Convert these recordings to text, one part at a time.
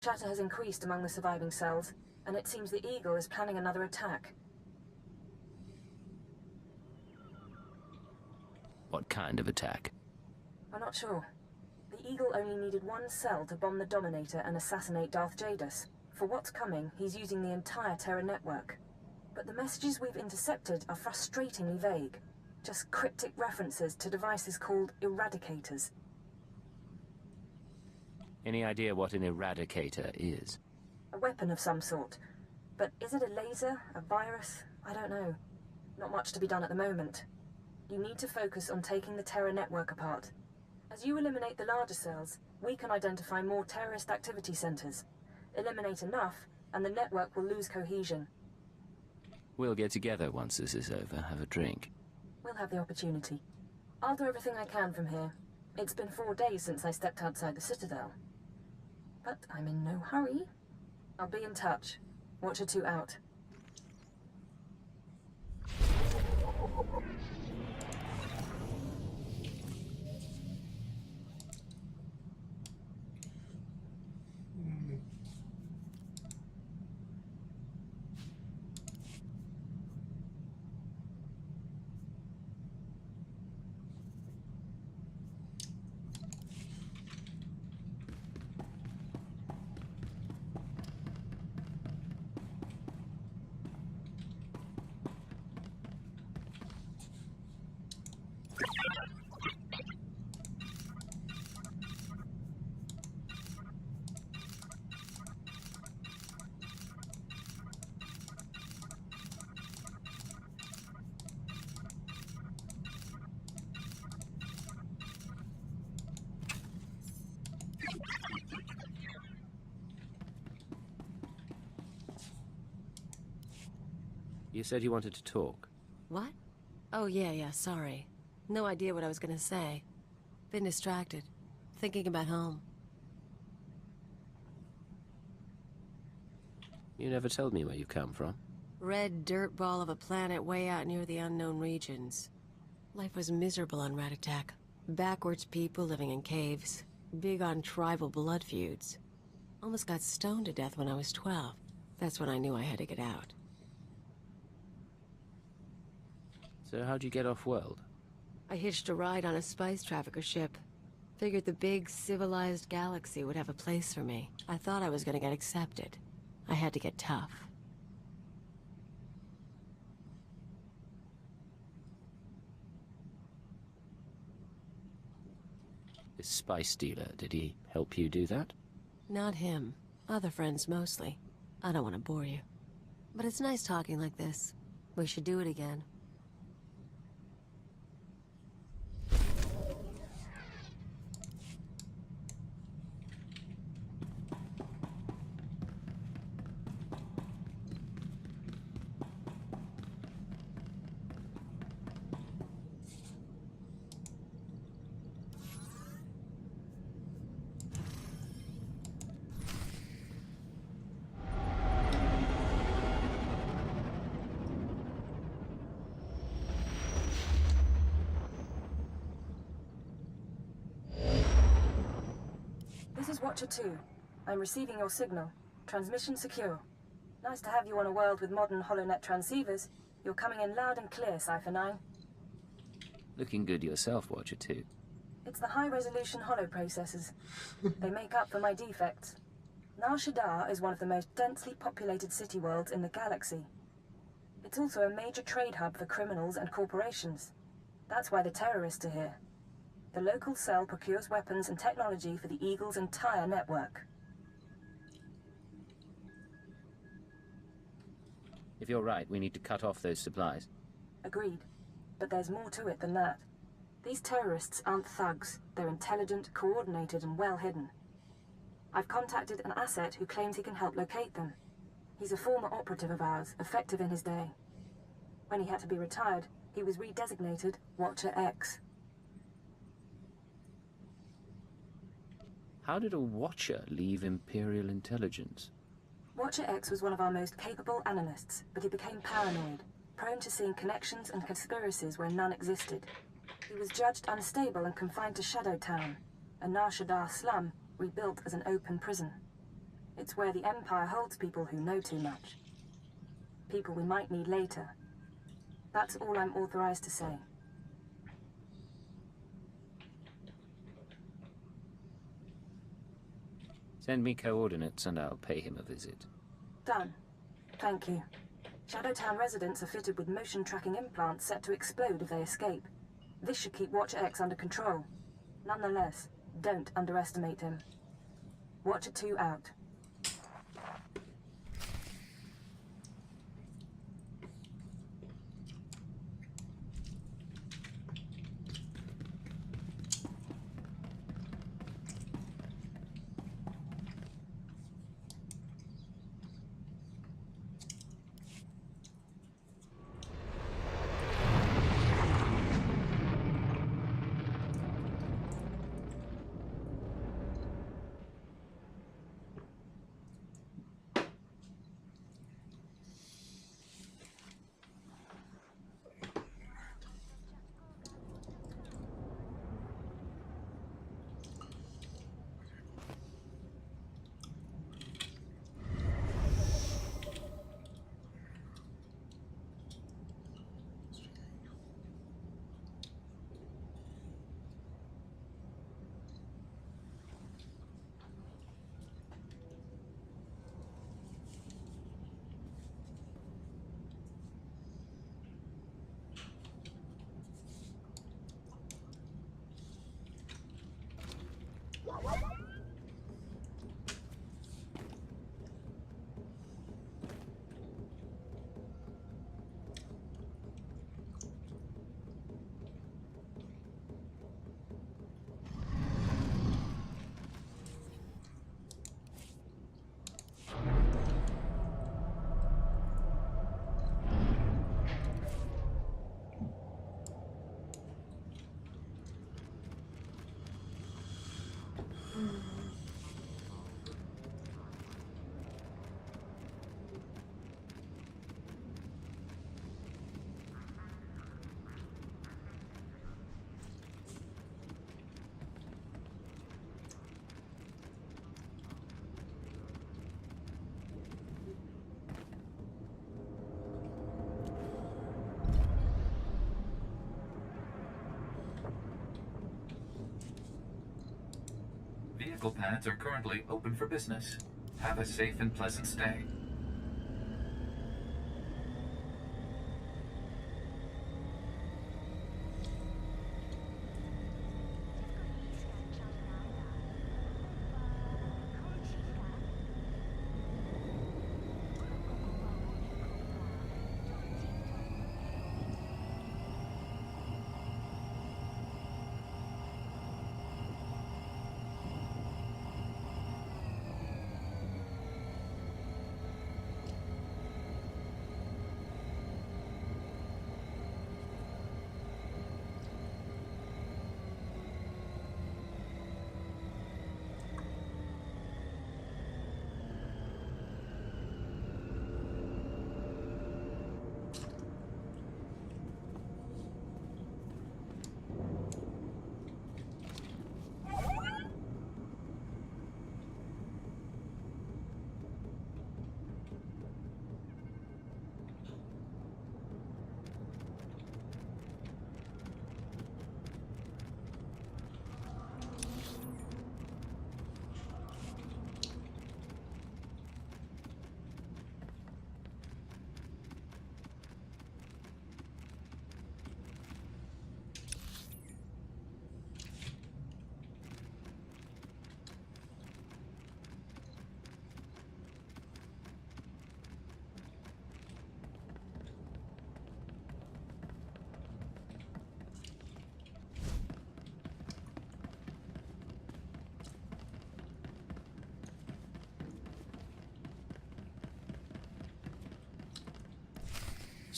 Chatter has increased among the surviving cells, and it seems the Eagle is planning another attack. What kind of attack? I'm not sure. The Eagle only needed one cell to bomb the Dominator and assassinate Darth Jadus. For what's coming, he's using the entire Terra network. But the messages we've intercepted are frustratingly vague. Just cryptic references to devices called eradicators. Any idea what an eradicator is? A weapon of some sort. But is it a laser? A virus? I don't know. Not much to be done at the moment. You need to focus on taking the Terra network apart. As you eliminate the larger cells, we can identify more terrorist activity centers. Eliminate enough, and the network will lose cohesion. We'll get together once this is over, have a drink. We'll have the opportunity. I'll do everything I can from here. It's been 4 days since I stepped outside the Citadel. But I'm in no hurry. I'll be in touch. Watcher 2 out. You said you wanted to talk. What? Oh, yeah, sorry. No idea what I was gonna say. Been distracted. Thinking about home. You never told me where you come from. Red dirt ball of a planet way out near the unknown regions. Life was miserable on Ratatak. Backwards people living in caves. Big on tribal blood feuds. Almost got stoned to death when I was 12. That's when I knew I had to get out. So how'd you get off-world? I hitched a ride on a spice trafficker ship. Figured the big, civilized galaxy would have a place for me. I thought I was gonna get accepted. I had to get tough. This spice dealer, did he help you do that? Not him. Other friends mostly. I don't want to bore you. But it's nice talking like this. We should do it again. This is Watcher 2. I'm receiving your signal. Transmission secure. Nice to have you on a world with modern HoloNet transceivers. You're coming in loud and clear, Cypher 9. Looking good yourself, Watcher 2. It's the high-resolution holo processors. They make up for my defects. Nar Shaddaa is one of the most densely populated city worlds in the galaxy. It's also a major trade hub for criminals and corporations. That's why the terrorists are here. The local cell procures weapons and technology for the Eagle's entire network. If you're right, we need to cut off those supplies. Agreed. But there's more to it than that. These terrorists aren't thugs. They're intelligent, coordinated, and well hidden. I've contacted an asset who claims he can help locate them. He's a former operative of ours, effective in his day. When he had to be retired, he was redesignated Watcher X. How did a Watcher leave Imperial intelligence? Watcher X was one of our most capable analysts, but he became paranoid, prone to seeing connections and conspiracies where none existed. He was judged unstable and confined to Shadow Town, a Nar Shaddaa slum rebuilt as an open prison. It's where the Empire holds people who know too much. People we might need later. That's all I'm authorized to say. Send me coordinates and I'll pay him a visit. Done. Thank you. Shadowtown residents are fitted with motion tracking implants set to explode if they escape. This should keep Watcher X under control. Nonetheless, don't underestimate him. Watcher 2 out. Vehicle pads are currently open for business. Have a safe and pleasant stay.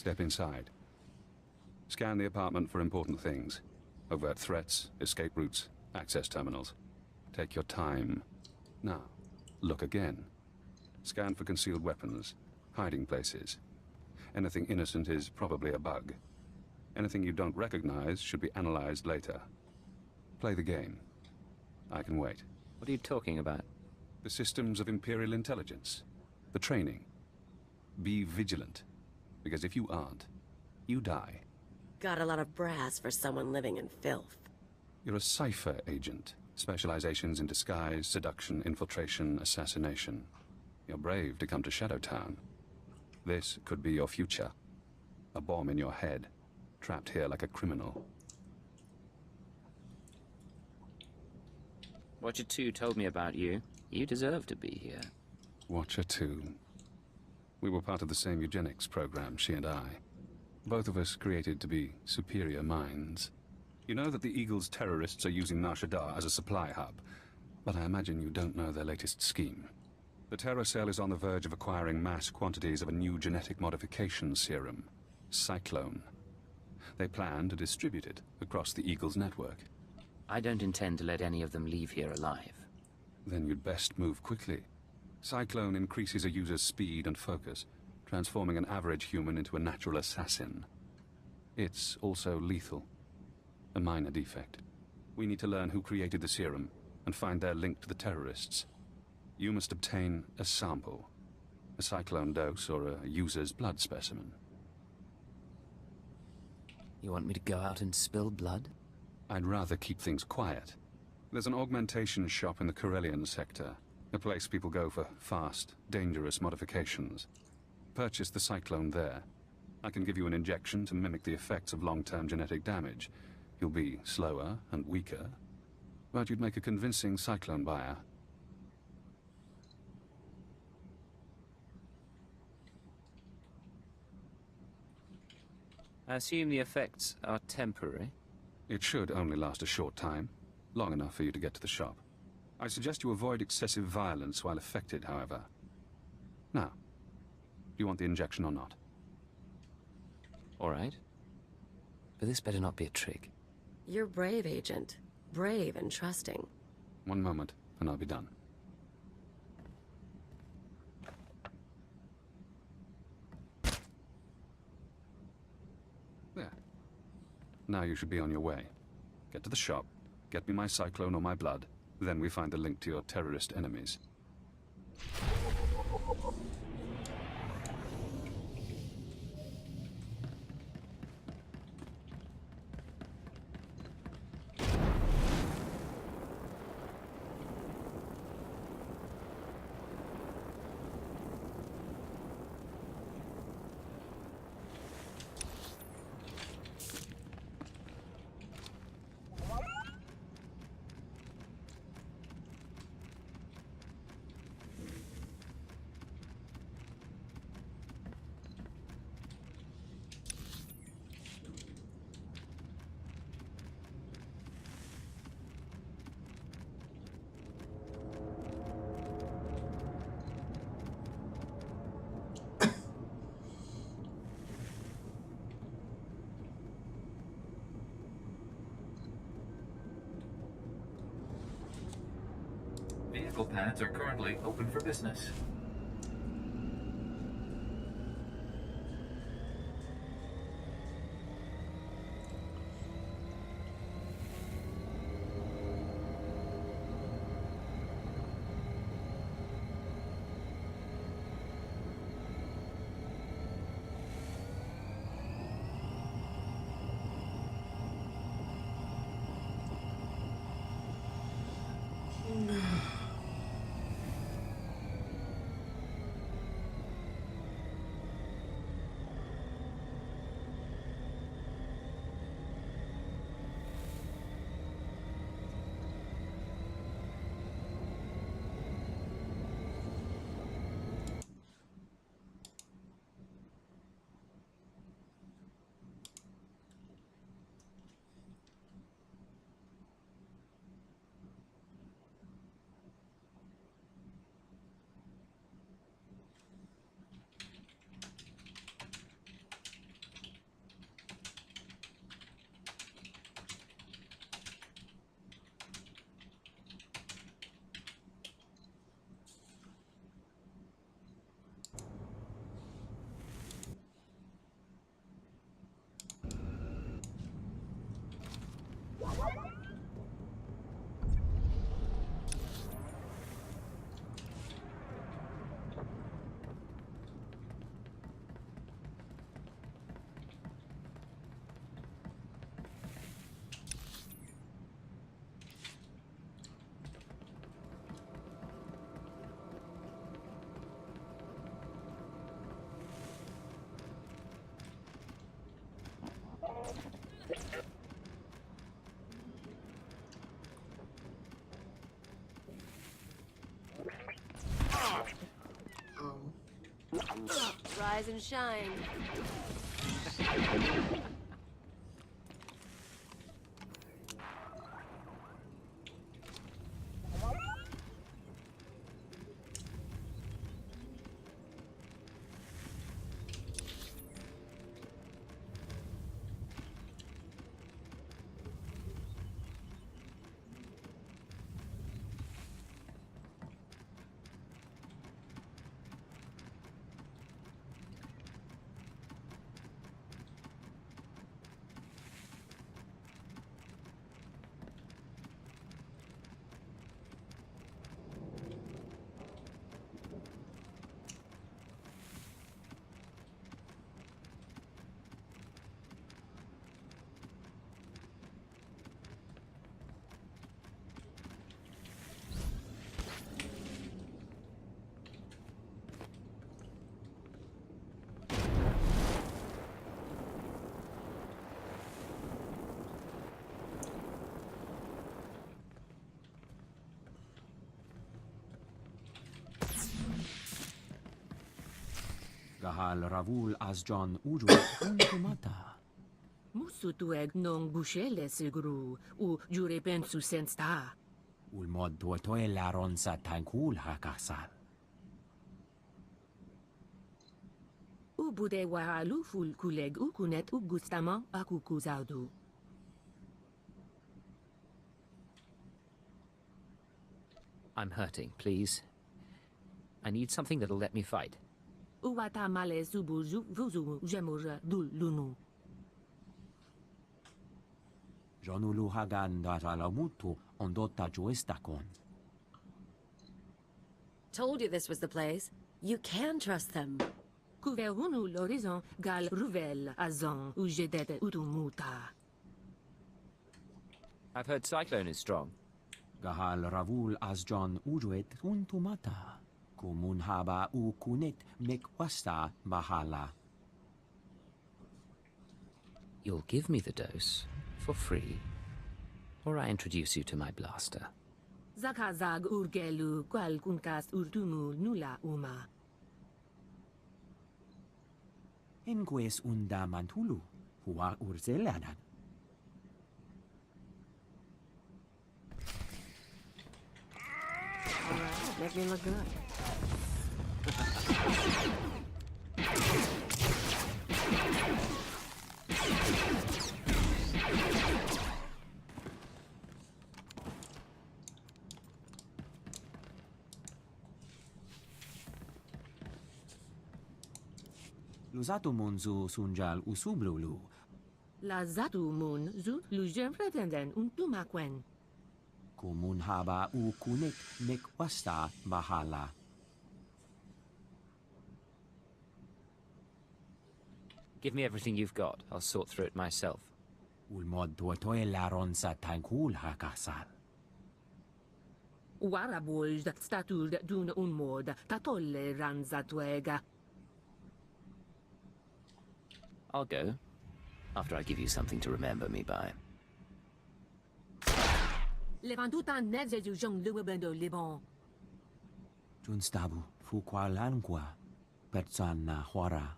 Step inside. Scan the apartment for important things. Overt threats, escape routes, access terminals. Take your time. Now, look again. Scan for concealed weapons, hiding places. Anything innocent is probably a bug. Anything you don't recognize should be analyzed later. Play the game. I can wait. What are you talking about? The systems of Imperial intelligence. The training. Be vigilant. Because if you aren't, you die. Got a lot of brass for someone living in filth. You're a cipher agent. Specializations in disguise, seduction, infiltration, assassination. You're brave to come to Shadowtown. This could be your future. A bomb in your head. Trapped here like a criminal. Watcher 2 told me about you. You deserve to be here. Watcher 2. We were part of the same eugenics program, she and I. Both of us created to be superior minds. You know that the Eagle's terrorists are using Nar Shaddaa as a supply hub, but I imagine you don't know their latest scheme. The Terror Cell is on the verge of acquiring mass quantities of a new genetic modification serum, Cyclone. They plan to distribute it across the Eagle's network. I don't intend to let any of them leave here alive. Then you'd best move quickly. Cyclone increases a user's speed and focus, transforming an average human into a natural assassin. It's also lethal. A minor defect. We need to learn who created the serum and find their link to the terrorists. You must obtain a sample. A cyclone dose or a user's blood specimen. You want me to go out and spill blood? I'd rather keep things quiet. There's an augmentation shop in the Corellian sector. A place people go for fast, dangerous modifications. Purchase the cyclone there. I can give you an injection to mimic the effects of long-term genetic damage. You'll be slower and weaker, but you'd make a convincing cyclone buyer. I assume the effects are temporary. It should only last a short time, long enough for you to get to the shop. I suggest you avoid excessive violence while affected, however. Now, do you want the injection or not? All right. But this better not be a trick. You're brave, Agent. Brave and trusting. One moment, and I'll be done. There. Now you should be on your way. Get to the shop, get me my cyclone or my blood, then we find the link to your terrorist enemies. Vehicle pads are currently open for business. Rise and shine. Gahal Ravul Asjon Ujwa Untumata. Musutueg non bushele sigru, u jurepen su sensta. Ulmod Duotoe Laron sa Tankul Hakasal. U bude wahalu ful kuleg u kunet u gustama aku kuzaudu. I'm hurting, please. I need something that'll let me fight. Uwata male subuzu vuzu jemur dul lunu. Jonulu Hagan Daralamutu Ondota Joestakon. Told you this was the place. You can trust them. Kuverunu l'horizon gal ruvel azon u jedet utumuta. I've heard Cyclone is strong. Gahal Ravul Asjon Ujwet Untumata. Kumunhaba U Kunet Mekwasta Bahala. You'll give me the dose for free, or I introduce you to my blaster. Zakazag urgelu qual kunkas urtumu nula uma. Enques Unda Mantulu. Hua Urzelanan. All right, make me look good. Luzato Monzu Sunjal Usublulu. La zatu mun zu lujem pretenden untumakwen. Kumunhaba U Kunet Mekwasta Bahala. Give me everything you've got. I'll sort through it myself. Ulmod Duotoe Laron sa Tankul Hakasal. Waraboj dat statur dun unmod tatolle ranzatuega. I'll go, after I give you something to remember me by. Levantuta neze ju jong luwebendo libon. Junstabu Fuqualankwa. Persana Hora.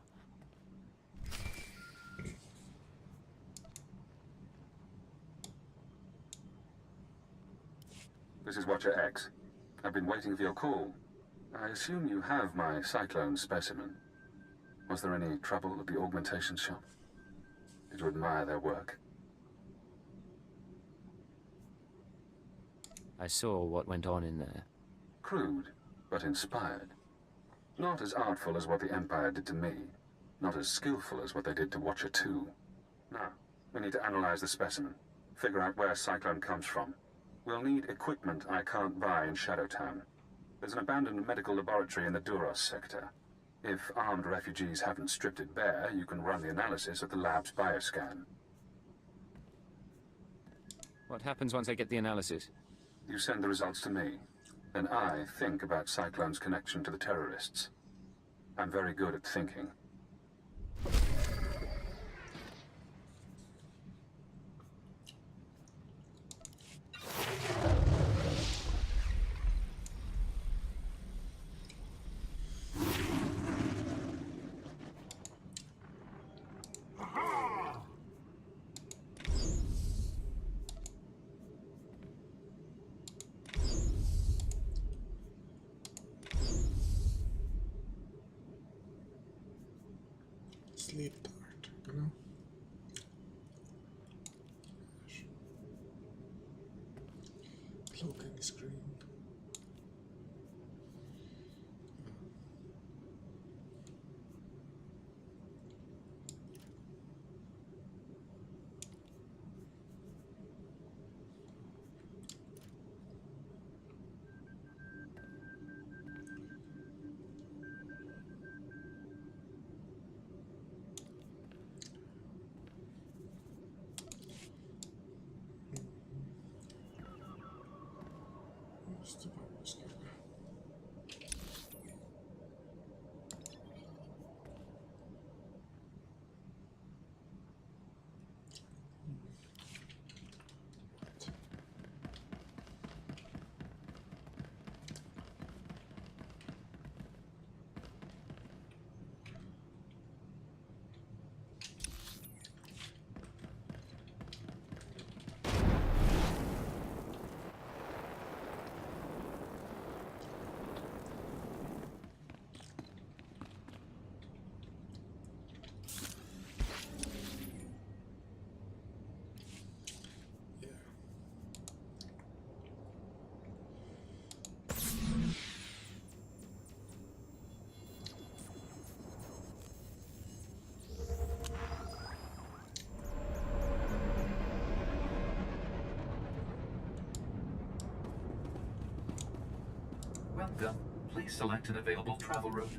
This is Watcher X. I've been waiting for your call. I assume you have my Cyclone specimen. Was there any trouble at the augmentation shop? Did you admire their work? I saw what went on in there. Crude, but inspired. Not as artful as what the Empire did to me. Not as skillful as what they did to Watcher 2. Now, we need to analyze the specimen. Figure out where Cyclone comes from. We'll need equipment I can't buy in Shadowtown. There's an abandoned medical laboratory in the Duros sector. If armed refugees haven't stripped it bare, you can run the analysis at the lab's bioscan. What happens once I get the analysis? You send the results to me. Then I think about Cyclone's connection to the terrorists. I'm very good at thinking. sleep tired, you know? Loading screen. Just about was good. Welcome. Please select an available travel route.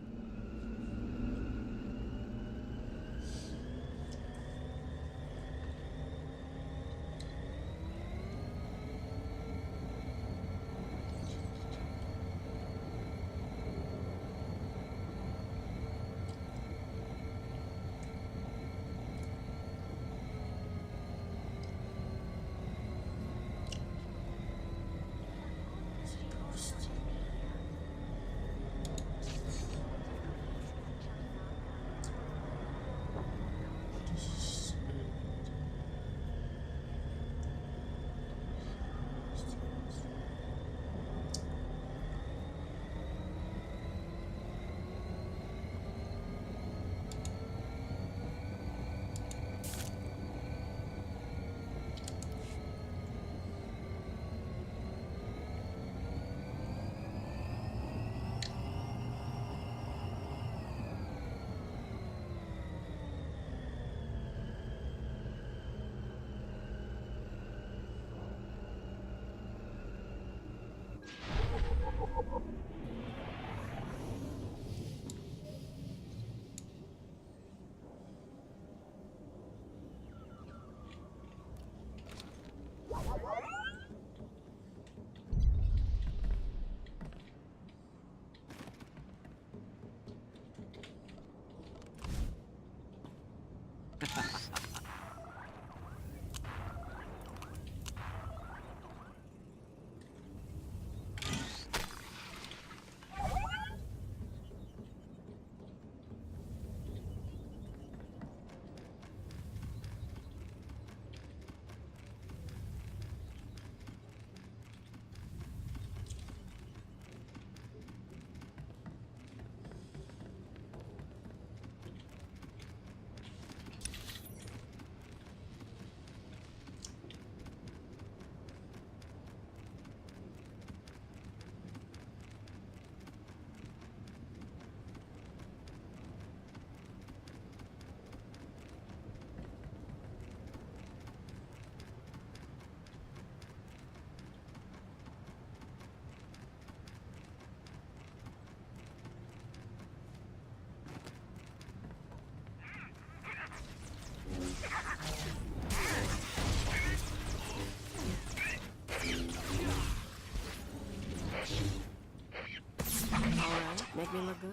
Make me look good.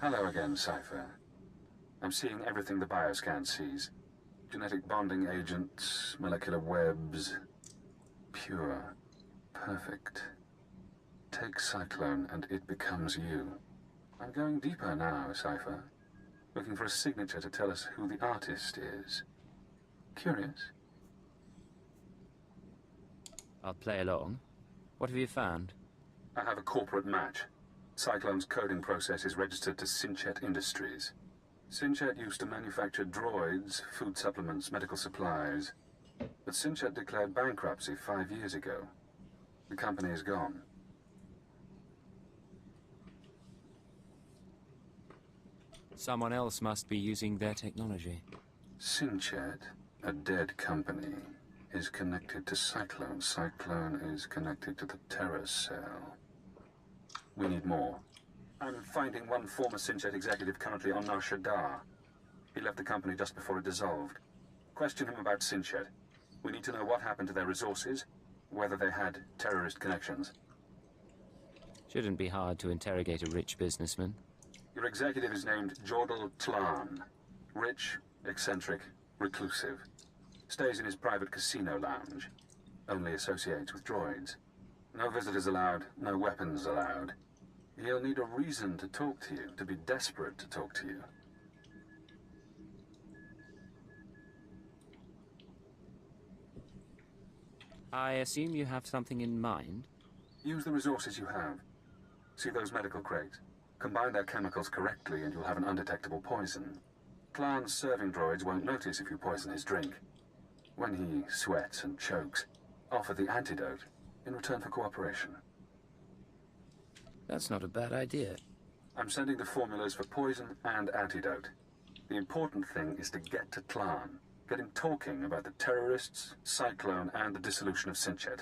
Hello again, Cypher. I'm seeing everything the bioscan sees. Genetic bonding agents, molecular webs. Pure. Perfect. Take Cyclone and it becomes you. I'm going deeper now, Cypher. Looking for a signature to tell us who the artist is. Curious? I'll play along. What have you found? I have a corporate match. Cyclone's coding process is registered to Synchet Industries. Synchet used to manufacture droids, food supplements, medical supplies. But Synchet declared bankruptcy 5 years ago. The company is gone. Someone else must be using their technology. Synchet, a dead company, is connected to Cyclone. Cyclone is connected to the Terror Cell. We need more. I'm finding one former Synchet executive currently on Nar Shaddaa. He left the company just before it dissolved. Question him about Synchet. We need to know what happened to their resources, whether they had terrorist connections. Shouldn't be hard to interrogate a rich businessman. Your executive is named Jordal Tlan. Rich, eccentric, reclusive. Stays in his private casino lounge. Only associates with droids. No visitors allowed, no weapons allowed. He'll need a reason to talk to you, to be desperate to talk to you. I assume you have something in mind? Use the resources you have. See those medical crates? Combine their chemicals correctly and you'll have an undetectable poison. Tlan's serving droids won't notice if you poison his drink. When he sweats and chokes, offer the antidote in return for cooperation. That's not a bad idea. I'm sending the formulas for poison and antidote. The important thing is to get to Tlan. Get him talking about the terrorists, Cyclone, and the dissolution of Synchet.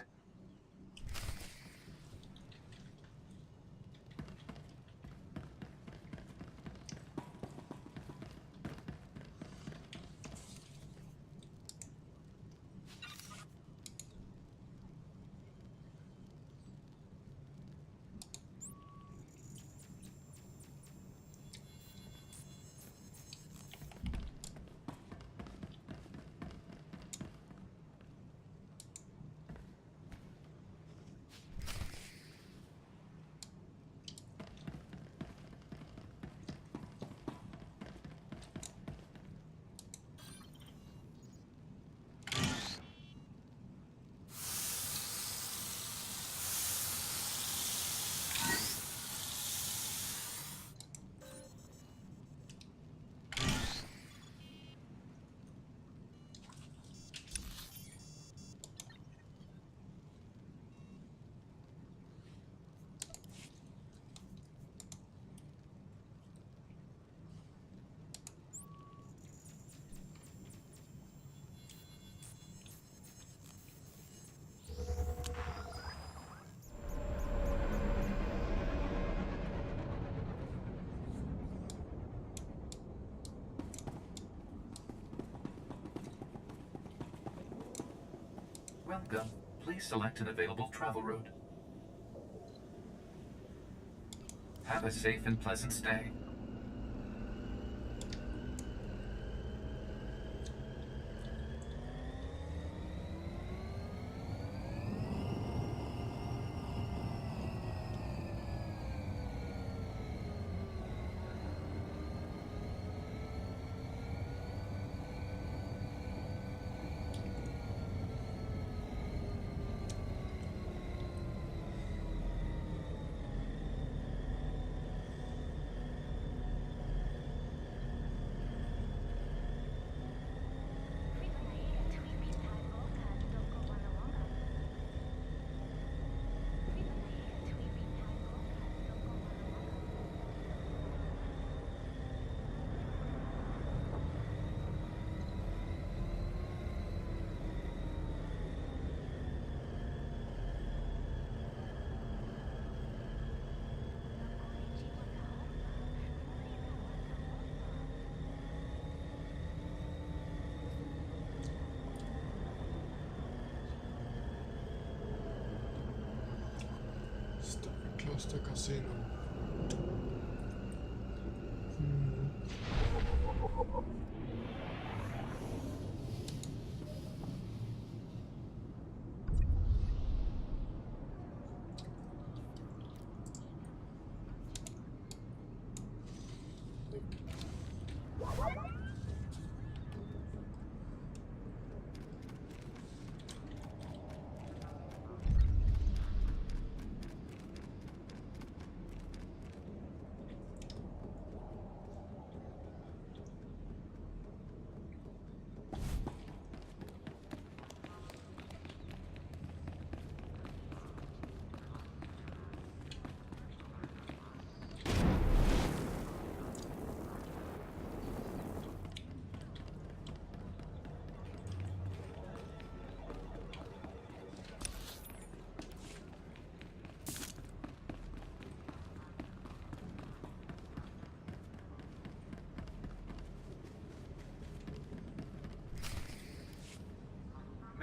Welcome. Please select an available travel route. Have a safe and pleasant stay. Cluster Casino.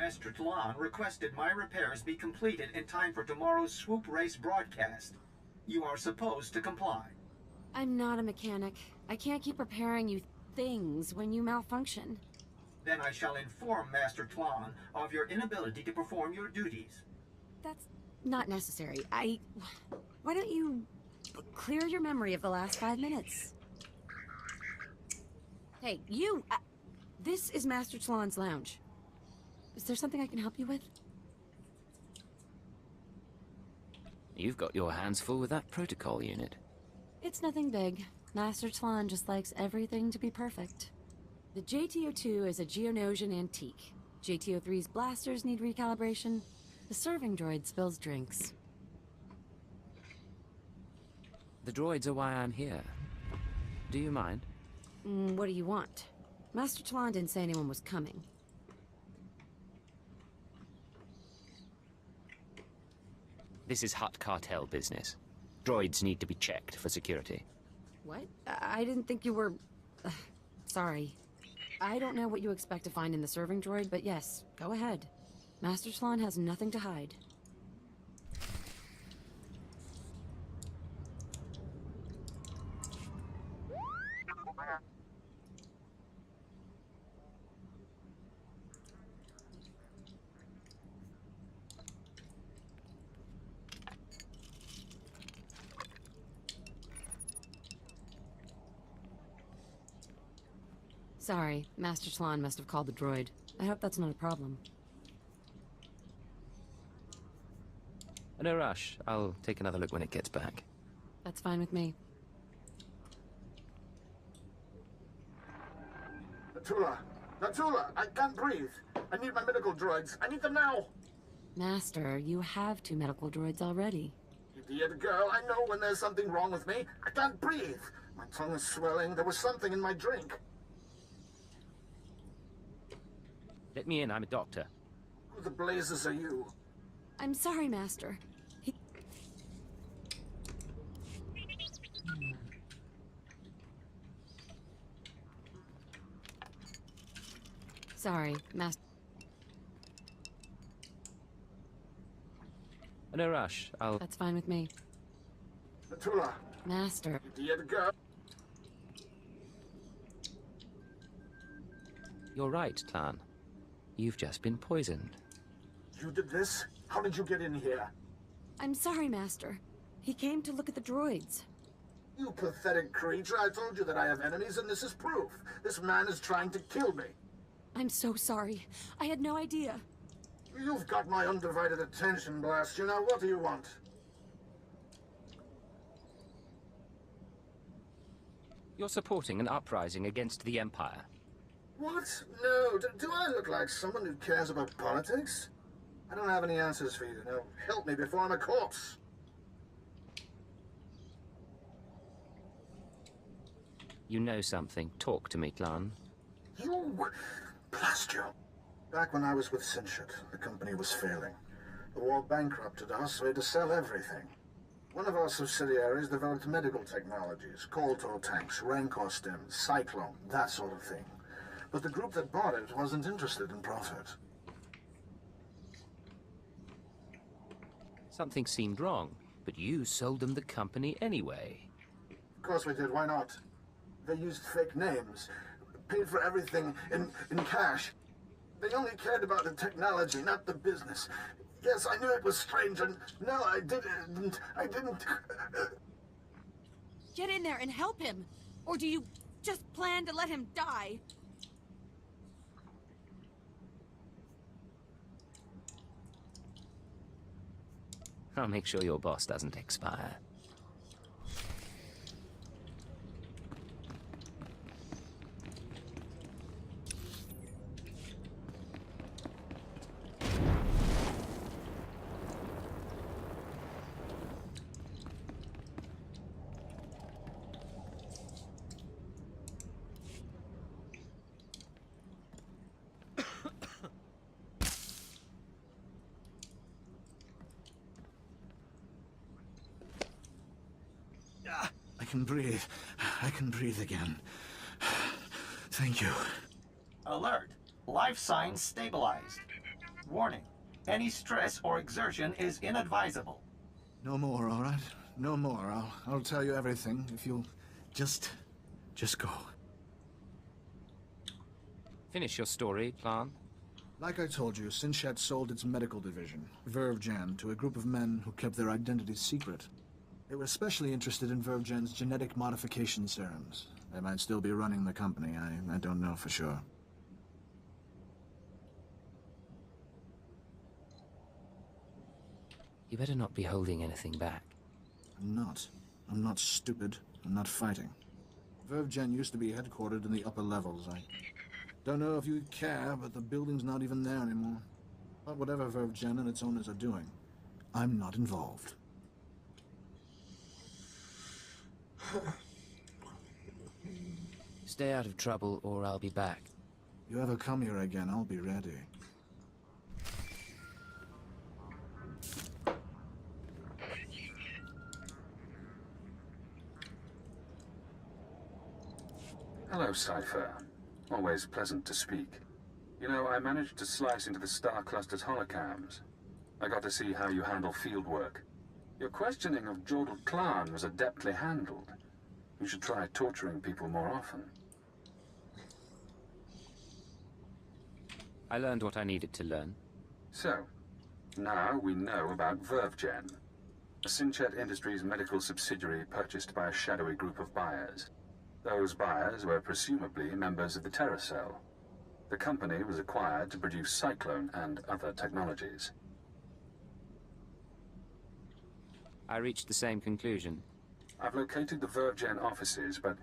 Master Tlan requested my repairs be completed in time for tomorrow's swoop race broadcast. You are supposed to comply. I'm not a mechanic. I can't keep repairing you things when you malfunction. Then I shall inform Master Tlan of your inability to perform your duties. That's not necessary. Why don't you clear your memory of the last 5 minutes? Hey, you! This is Master Tlan's lounge. Is there something I can help you with? You've got your hands full with that protocol unit. It's nothing big. Master Tlan just likes everything to be perfect. The JTO2 is a Geonosian antique. JTO3's blasters need recalibration. The serving droid spills drinks. The droids are why I'm here. Do you mind? What do you want? Master Tlan didn't say anyone was coming. This is Hutt cartel business. Droids need to be checked for security. What? I didn't think you were... sorry. I don't know what you expect to find in the serving droid, but yes, go ahead. Master Tlan has nothing to hide. Sorry, Master Tlan must have called the droid. I hope that's not a problem. No rush. I'll take another look when it gets back. That's fine with me. Natula, I can't breathe. I need my medical droids. I need them now. Master, you have 2 medical droids already. Idiot girl, I know when there's something wrong with me. I can't breathe. My tongue is swelling. There was something in my drink. Let me in, I'm a doctor. Who the blazes are you? I'm sorry, Master. Sorry, Master. No rush. That's fine with me. Natula. Master. Idiot girl. You're right, Tlan. You've just been poisoned. You did this? How did you get in here? I'm sorry, Master. He came to look at the droids. You pathetic creature, I told you that I have enemies, and this is proof. This man is trying to kill me. I'm so sorry. I had no idea. You've got my undivided attention, blast you. Now, what do you want? You're supporting an uprising against the Empire. What? No, do I look like someone who cares about politics? I don't have any answers for you. Now, help me before I'm a corpse. You know something. Talk to me, Tlan. You... blast you. Back when I was with Sinshut, the company was failing. The war bankrupted us, we had to sell everything. One of our subsidiaries developed medical technologies, Kolto tanks, Rancor stems, Cyclone, that sort of thing. But the group that bought it wasn't interested in profit. Something seemed wrong, but you sold them the company anyway. Of course we did, why not? They used fake names, paid for everything in cash. They only cared about the technology, not the business. Yes, I knew it was strange, and no, I didn't. Get in there and help him! Or do you just plan to let him die? I'll make sure your boss doesn't expire. I can breathe. I can breathe again. Thank you. Alert. Life signs stabilized. Warning. Any stress or exertion is inadvisable. No more, all right? No more. I'll tell you everything if you'll just go. Finish your story, Plan. Like I told you, Sinchet sold its medical division, Vervgen, to a group of men who kept their identities secret. They were especially interested in Vervgen's genetic modification serums. They might still be running the company. I don't know for sure. You better not be holding anything back. I'm not. I'm not stupid. I'm not fighting. Vervgen used to be headquartered in the upper levels. I don't know if you care, but the building's not even there anymore. But whatever Vervgen and its owners are doing, I'm not involved. Stay out of trouble or I'll be back. You ever come here again, I'll be ready. Hello, Cypher. Always pleasant to speak. You know, I managed to slice into the Star Cluster's holocams. I got to see how you handle field work. Your questioning of Jordal Klan was adeptly handled. You should try torturing people more often. I learned what I needed to learn. So, now we know about Vervgen, a Sinchet Industries medical subsidiary purchased by a shadowy group of buyers. Those buyers were presumably members of the Terra Cell. The company was acquired to produce Cyclone and other technologies. I reached the same conclusion. I've located the Vervgen offices, but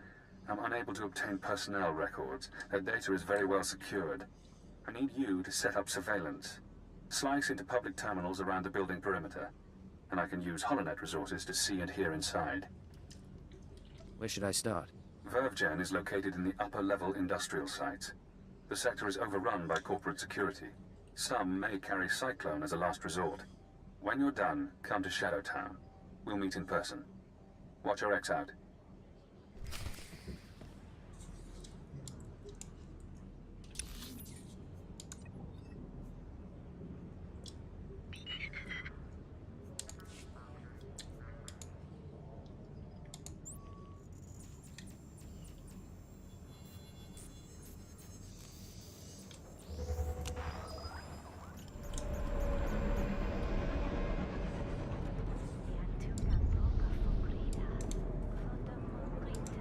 I'm unable to obtain personnel records. Their data is very well secured. I need you to set up surveillance. Slice into public terminals around the building perimeter, and I can use HoloNet resources to see and hear inside. Where should I start? Vervgen is located in the upper-level industrial sites. The sector is overrun by corporate security. Some may carry Cyclone as a last resort. When you're done, come to Shadowtown. We'll meet in person. Watch your X out.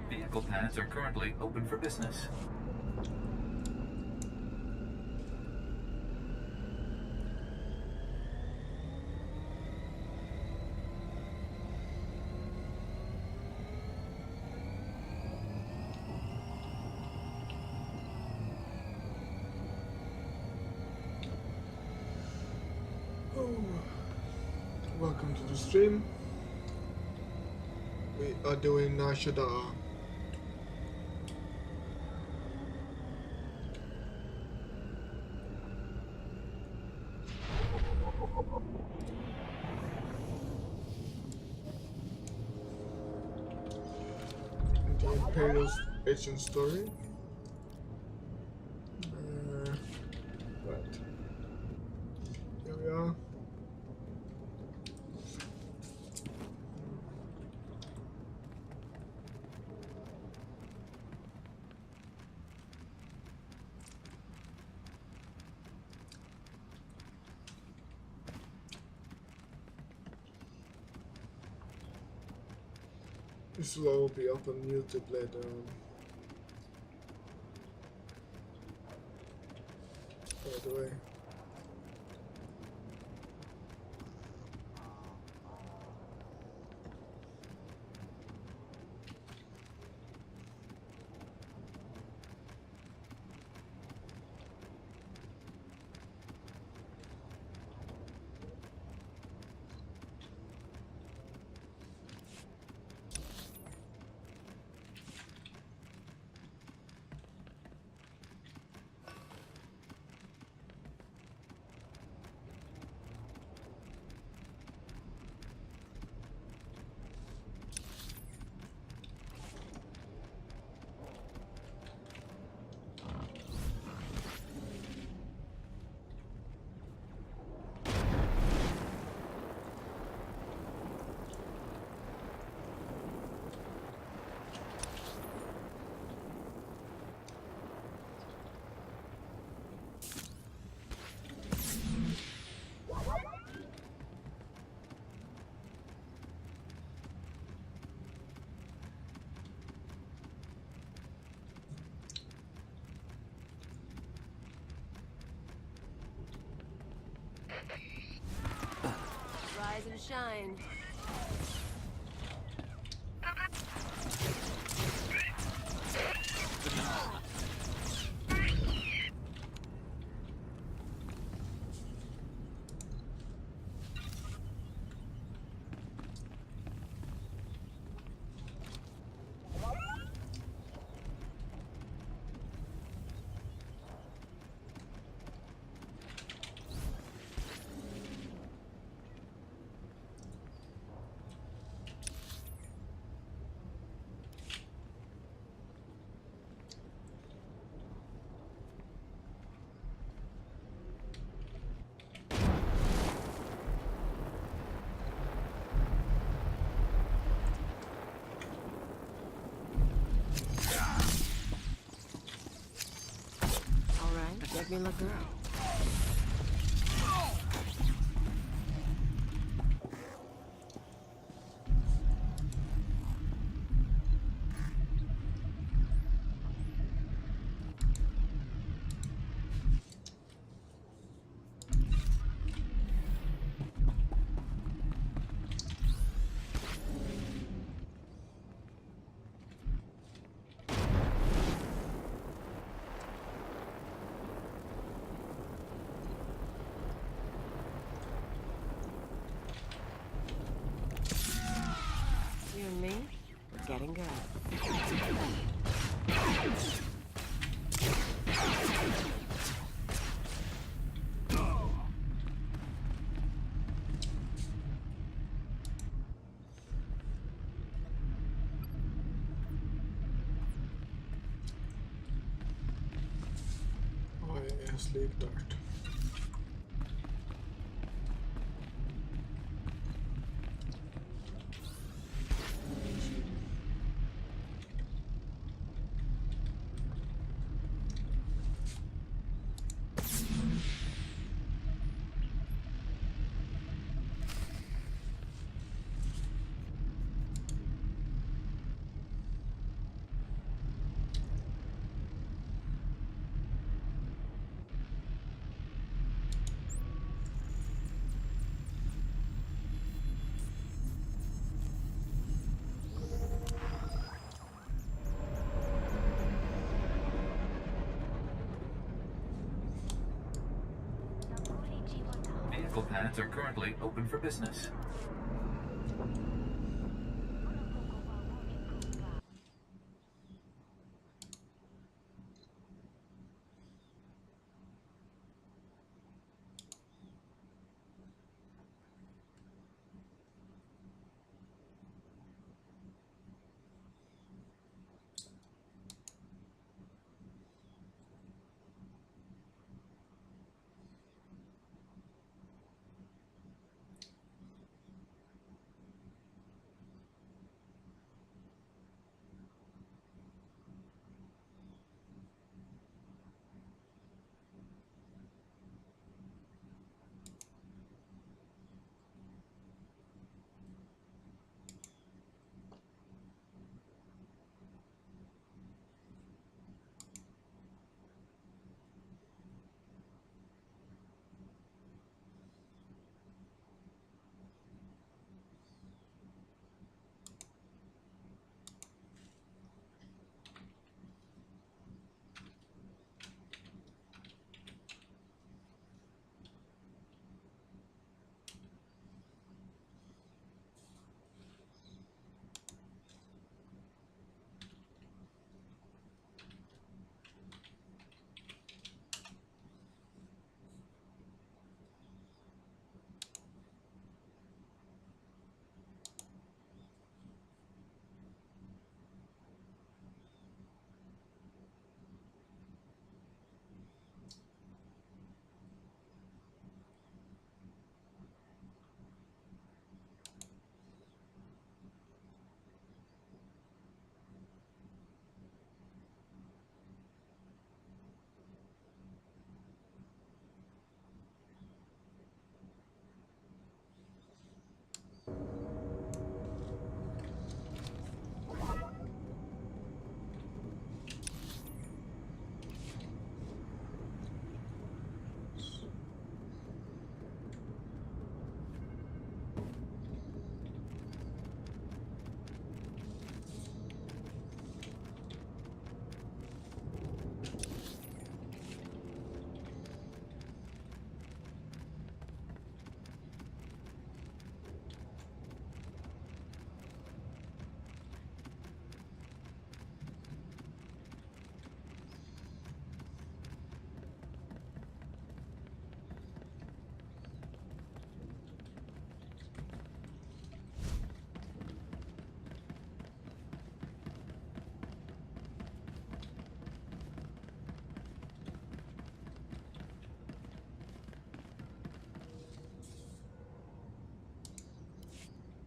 Vehicle paths are currently open for business. Welcome to the stream. We are doing SWTOR. The Imperial Agent Story. Right. Here we are. This will all be up on YouTube later on. By the way. Rise and shine. Let me look around. You and me, we're getting good. Oh, yeah, sleep dart. Vehicle pads are currently open for business.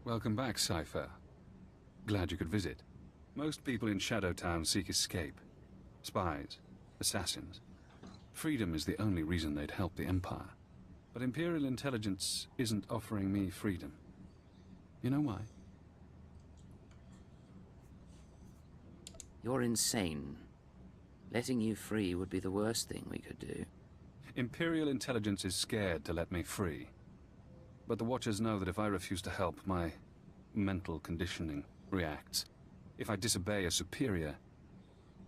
Welcome back, Cypher. Glad you could visit. Most people in Shadowtown seek escape. Spies, assassins. Freedom is the only reason they'd help the Empire. But Imperial intelligence isn't offering me freedom. You know why? You're insane. Letting you free would be the worst thing we could do. Imperial intelligence is scared to let me free. But the Watchers know that if I refuse to help, my mental conditioning reacts. If I disobey a superior,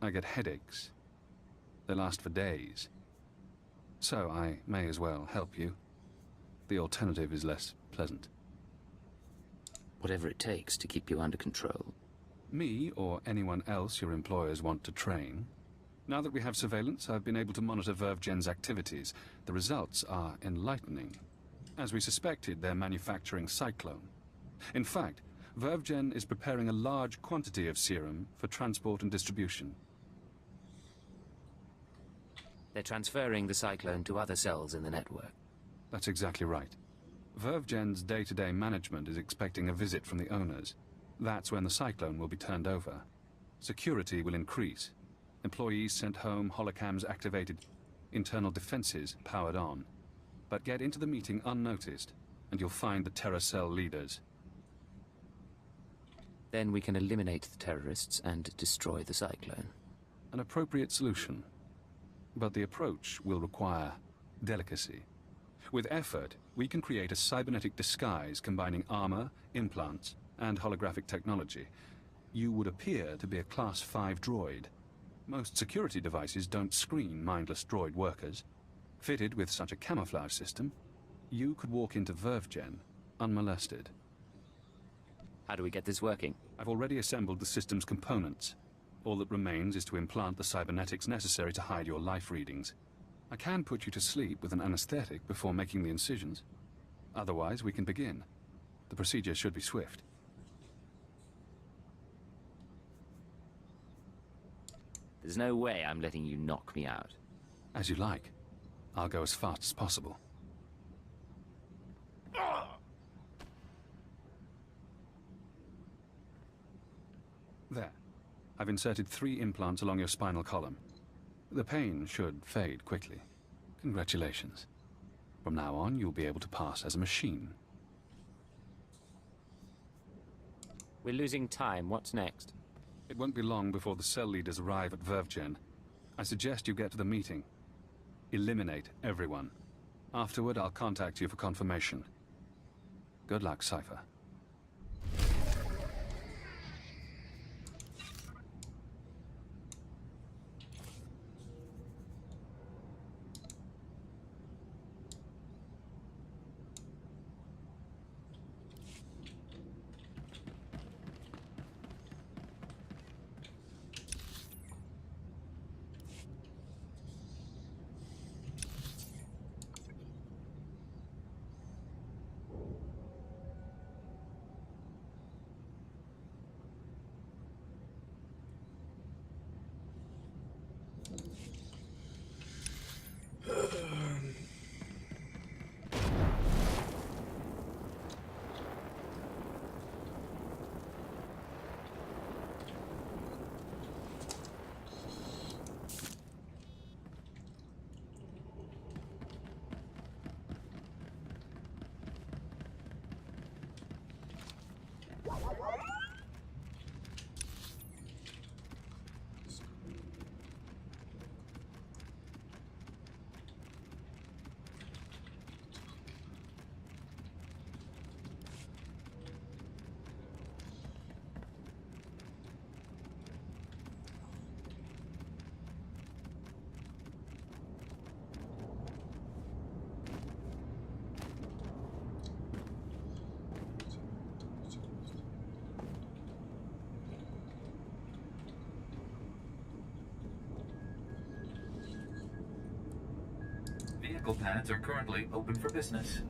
I get headaches. They last for days. So I may as well help you. The alternative is less pleasant. Whatever it takes to keep you under control. Me, or anyone else your employers want to train. Now that we have surveillance, I've been able to monitor VerveGen's activities. The results are enlightening. As we suspected, they're manufacturing Cyclone. In fact, VerveGen is preparing a large quantity of serum for transport and distribution. They're transferring the Cyclone to other cells in the network. That's exactly right. VerveGen's day-to-day management is expecting a visit from the owners. That's when the Cyclone will be turned over. Security will increase. Employees sent home, holocams activated, internal defenses powered on. But get into the meeting unnoticed, and you'll find the Terror Cell leaders. Then we can eliminate the terrorists and destroy the Cyclone. An appropriate solution. But the approach will require delicacy. With effort, we can create a cybernetic disguise combining armor, implants, and holographic technology. You would appear to be a Class 5 droid. Most security devices don't screen mindless droid workers. Fitted with such a camouflage system, you could walk into VerveGen unmolested. How do we get this working? I've already assembled the system's components. All that remains is to implant the cybernetics necessary to hide your life readings. I can put you to sleep with an anesthetic before making the incisions. Otherwise, we can begin. The procedure should be swift. There's no way I'm letting you knock me out. As you like. I'll go as fast as possible. There. I've inserted 3 implants along your spinal column. The pain should fade quickly. Congratulations. From now on, you'll be able to pass as a machine. We're losing time. What's next? It won't be long before the cell leaders arrive at VerveGen. I suggest you get to the meeting. Eliminate everyone. Afterward, I'll contact you for confirmation. Good luck, Cypher. Vehicle pads are currently open for business.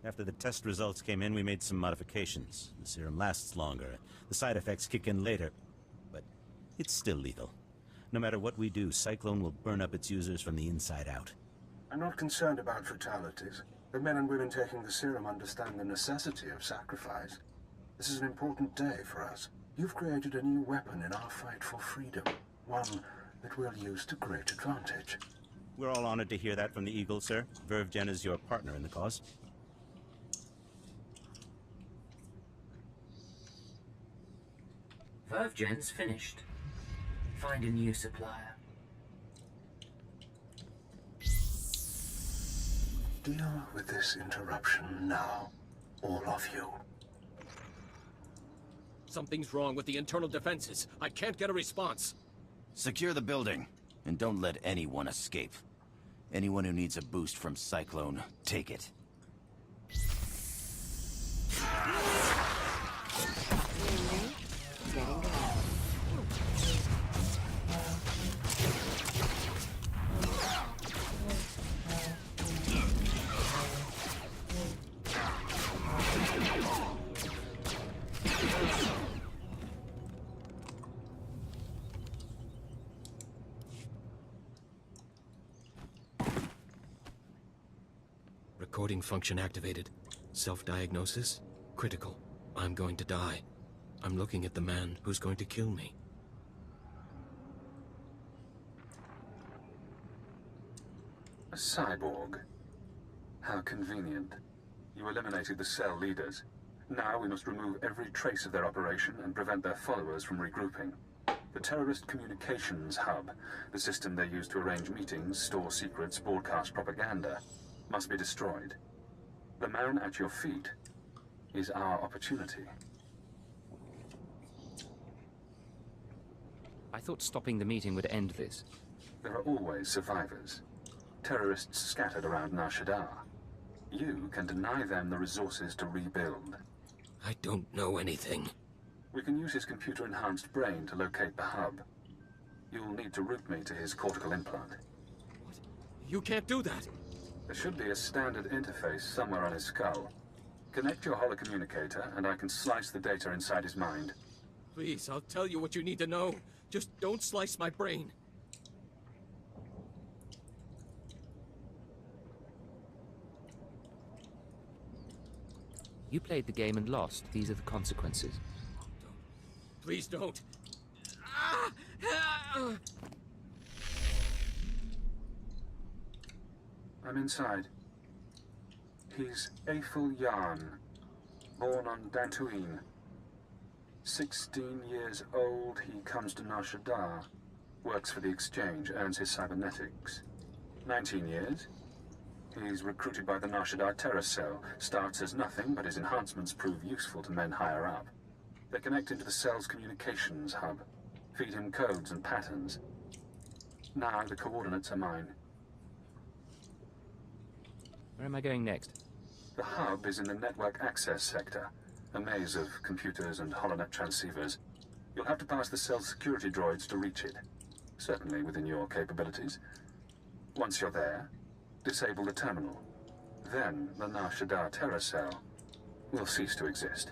After the test results came in, we made some modifications. The serum lasts longer. The side effects kick in later. But it's still lethal. No matter what we do, Cyclone will burn up its users from the inside out. I'm not concerned about fatalities. The men and women taking the serum understand the necessity of sacrifice. This is an important day for us. You've created a new weapon in our fight for freedom. One that we'll use to great advantage. We're all honored to hear that from the Eagle, sir. Vervgen is your partner in the cause. Vervgen's finished. Find a new supplier. Deal with this interruption now, all of you. Something's wrong with the internal defenses. I can't get a response. Secure the building, and don't let anyone escape. Anyone who needs a boost from Cyclone, take it. Recording function activated. Self-diagnosis? Critical. I'm going to die. I'm looking at the man who's going to kill me. A cyborg. How convenient. You eliminated the cell leaders. Now we must remove every trace of their operation and prevent their followers from regrouping. The terrorist communications hub, the system they use to arrange meetings, store secrets, broadcast propaganda, must be destroyed. The man at your feet is our opportunity. I thought stopping the meeting would end this. There are always survivors. Terrorists scattered around Nar Shaddaa. You can deny them the resources to rebuild. I don't know anything. We can use his computer-enhanced brain to locate the hub. You'll need to route me to his cortical implant. What? You can't do that! There should be a standard interface somewhere on his skull. Connect your holocommunicator, and I can slice the data inside his mind. Please, I'll tell you what you need to know. Just don't slice my brain. You played the game and lost. These are the consequences. Please don't. Ah! Ah! I'm inside. He's Aethel Yarn, born on Dantooine. 16 years old, he comes to Nar Shaddaa, works for the Exchange, earns his cybernetics. 19 years, he's recruited by the Nar Shaddaa Terror Cell, starts as nothing, but his enhancements prove useful to men higher up. They connect into the cell's communications hub, feed him codes and patterns. Now the coordinates are mine. Where am I going next? The hub is in the network access sector, a maze of computers and holonet transceivers. You'll have to pass the cell's security droids to reach it, certainly within your capabilities. Once you're there, disable the terminal. Then the Nar Shaddaa Terror Cell will cease to exist.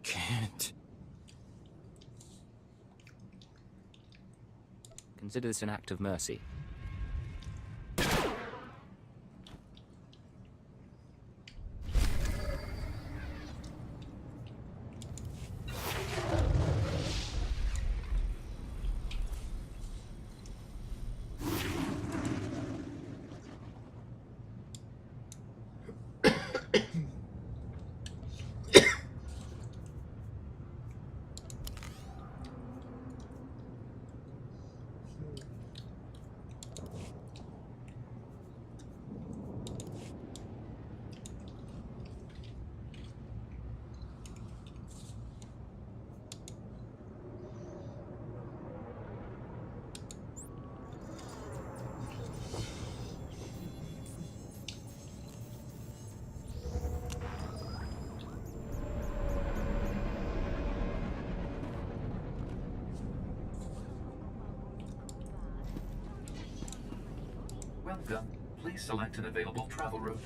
Can't. Consider this an act of mercy. Welcome. Please select an available travel route.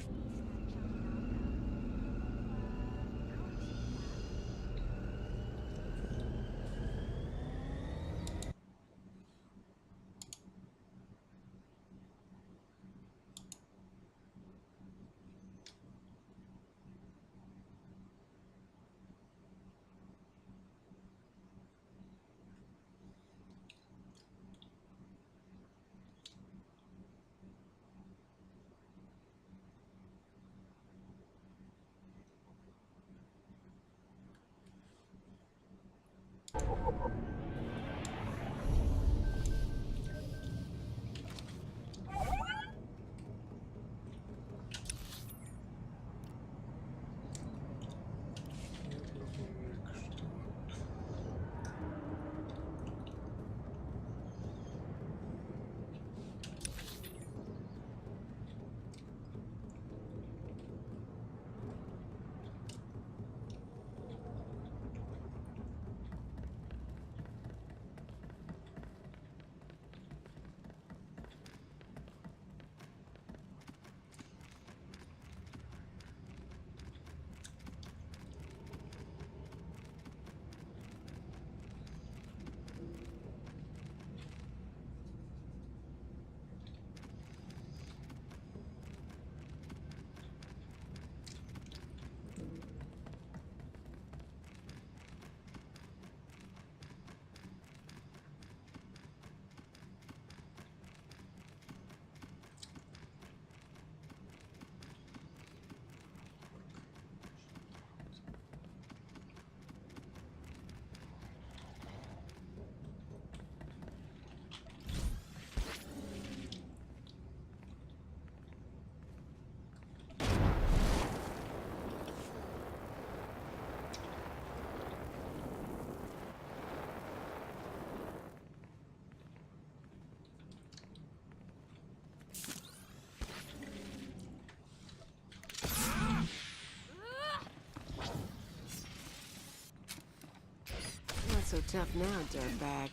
Not so tough now, dirtbag.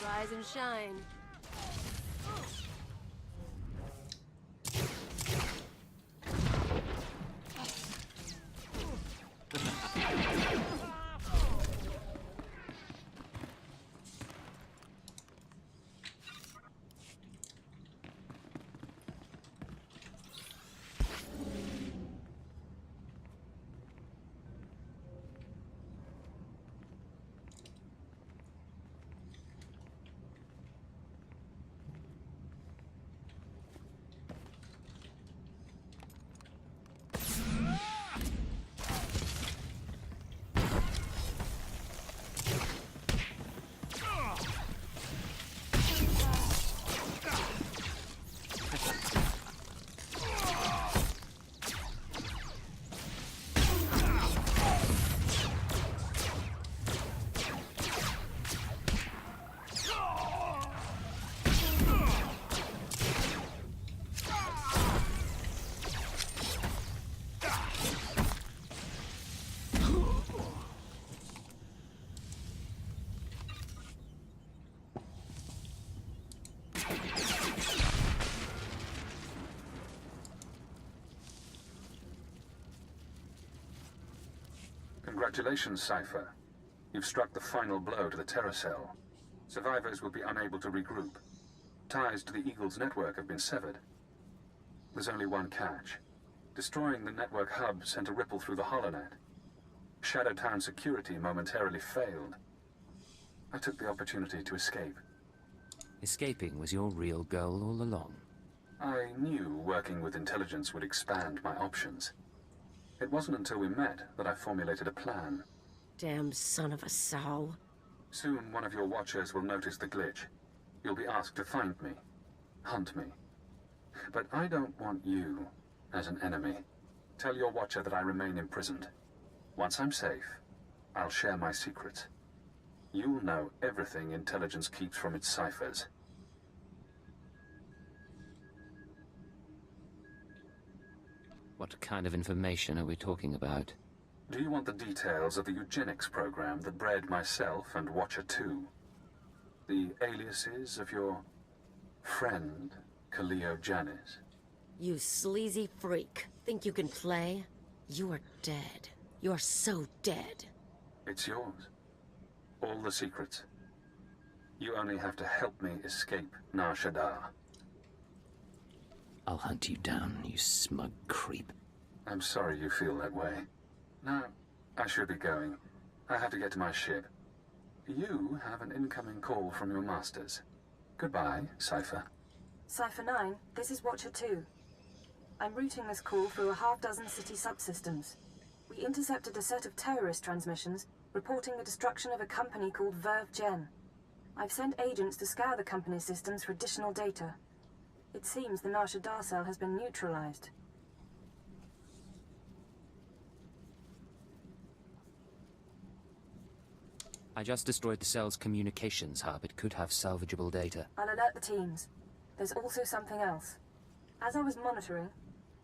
Rise and shine. Congratulations, Cypher. You've struck the final blow to the terror cell. Survivors will be unable to regroup. Ties to the Eagle's network have been severed. There's only one catch. Destroying the network hub sent a ripple through the holonet. Shadowtown security momentarily failed. I took the opportunity to escape. Escaping was your real goal all along. I knew working with intelligence would expand my options. It wasn't until we met that I formulated a plan. Damn son of a sow. Soon one of your watchers will notice the glitch. You'll be asked to find me, hunt me. But I don't want you as an enemy. Tell your watcher that I remain imprisoned. Once I'm safe, I'll share my secrets. You'll know everything intelligence keeps from its ciphers. What kind of information are we talking about? Do you want the details of the eugenics program that bred myself and Watcher 2? The aliases of your friend, Kaleo Janis? You sleazy freak. Think you can play? You are dead. You're so dead. It's yours. All the secrets. You only have to help me escape Nar Shaddaa. I'll hunt you down, you smug creep. I'm sorry you feel that way. Now, I should be going. I have to get to my ship. You have an incoming call from your masters. Goodbye, Cypher. Cypher 9, this is Watcher 2. I'm routing this call through a half-dozen city subsystems. We intercepted a set of terrorist transmissions reporting the destruction of a company called Verve Gen. I've sent agents to scour the company's systems for additional data. It seems the Nar Shaddaa cell has been neutralized. I just destroyed the cell's communications hub. It could have salvageable data. I'll alert the teams. There's also something else. As I was monitoring,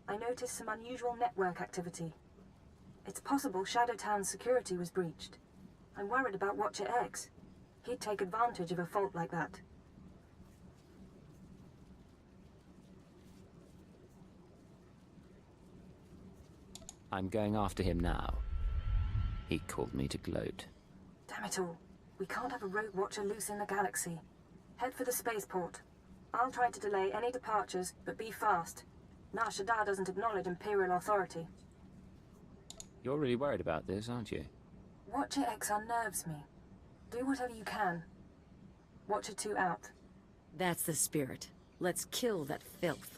I noticed some unusual network activity. It's possible Shadowtown's security was breached. I'm worried about Watcher X. He'd take advantage of a fault like that. I'm going after him now. He called me to gloat. Damn it all. We can't have a rogue Watcher loose in the galaxy. Head for the spaceport. I'll try to delay any departures, but be fast. Nar Shaddaa doesn't acknowledge Imperial authority. You're really worried about this, aren't you? Watcher X unnerves me. Do whatever you can. Watcher 2 out. That's the spirit. Let's kill that filth.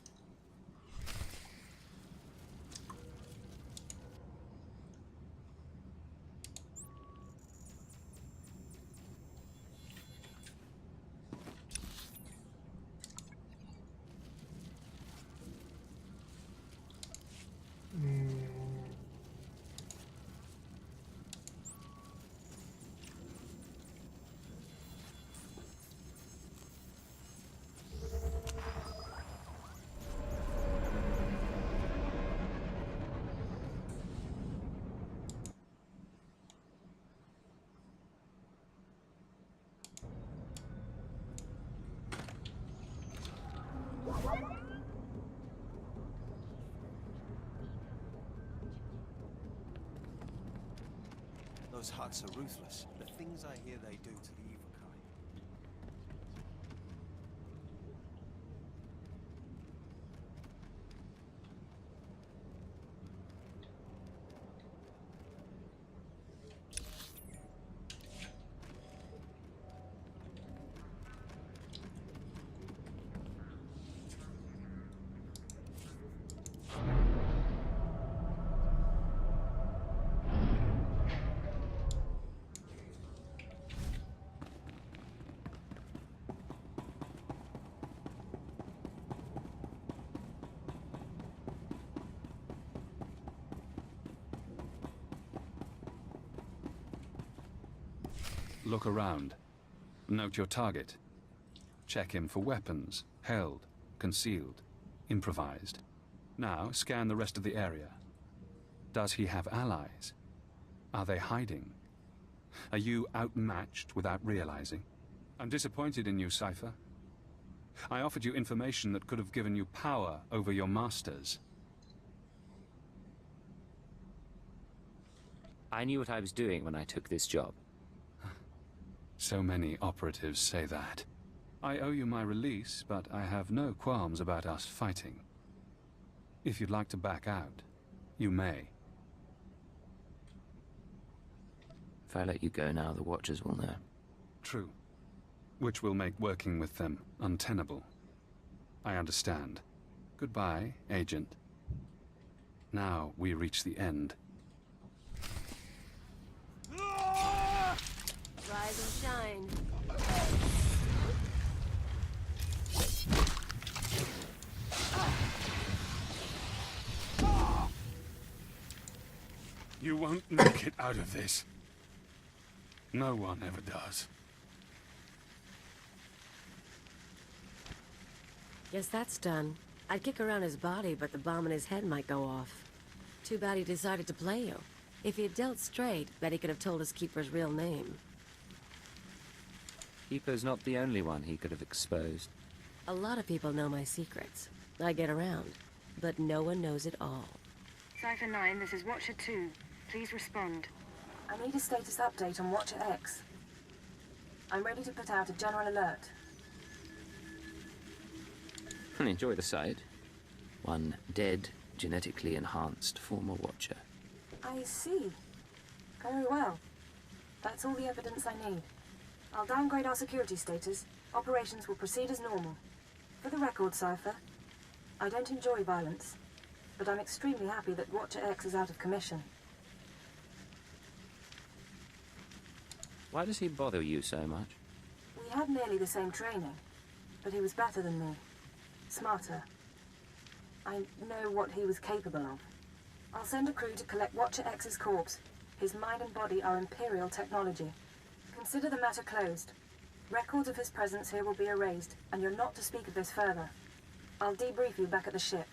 Those Hutts are ruthless. The things I hear they do to the evil kind. Look around. Note your target. Check him for weapons, held, concealed, improvised. Now scan the rest of the area. Does he have allies? Are they hiding? Are you outmatched without realizing? I'm disappointed in you, Cypher. I offered you information that could have given you power over your masters. I knew what I was doing when I took this job. So many operatives say that. I owe you my release, but I have no qualms about us fighting. If you'd like to back out, you may. If I let you go now, the Watchers will know. True. Which will make working with them untenable. I understand. Goodbye, Agent. Now we reach the end. Rise and shine. You won't make it out of this. No one ever does. Guess that's done. I'd kick around his body, but the bomb in his head might go off. Too bad he decided to play you. If he had dealt straight, bet he could have told his keeper's real name. Keeper's not the only one he could have exposed. A lot of people know my secrets. I get around, but no one knows it all. Cipher 9, this is Watcher 2. Please respond. I need a status update on Watcher X. I'm ready to put out a general alert. And enjoy the sight. One dead, genetically enhanced former Watcher. I see. Very well. That's all the evidence I need. I'll downgrade our security status. Operations will proceed as normal. For the record, Cipher, I don't enjoy violence, but I'm extremely happy that Watcher X is out of commission. Why does he bother you so much? We had nearly the same training, but he was better than me. Smarter. I know what he was capable of. I'll send a crew to collect Watcher X's corpse. His mind and body are Imperial technology. Consider the matter closed. Records of his presence here will be erased, and you're not to speak of this further. I'll debrief you back at the ship.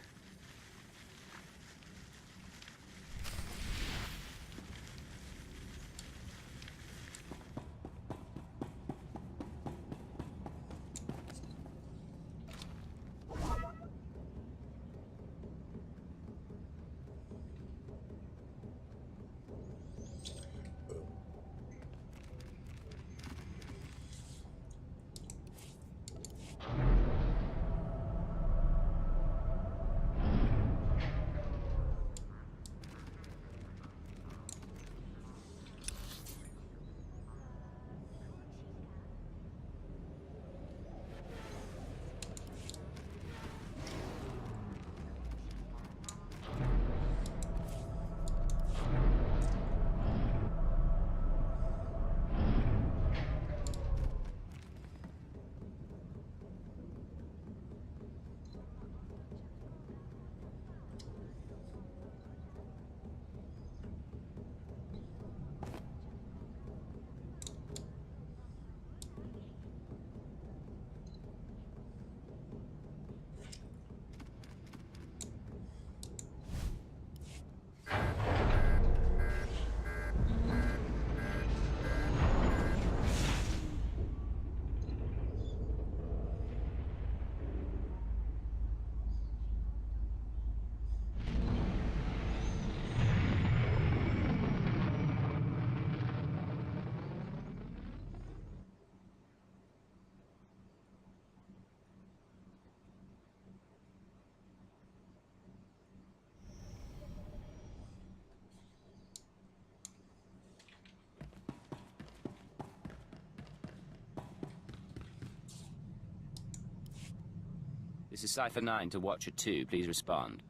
This is Cipher 9 to Watcher 2. Please respond.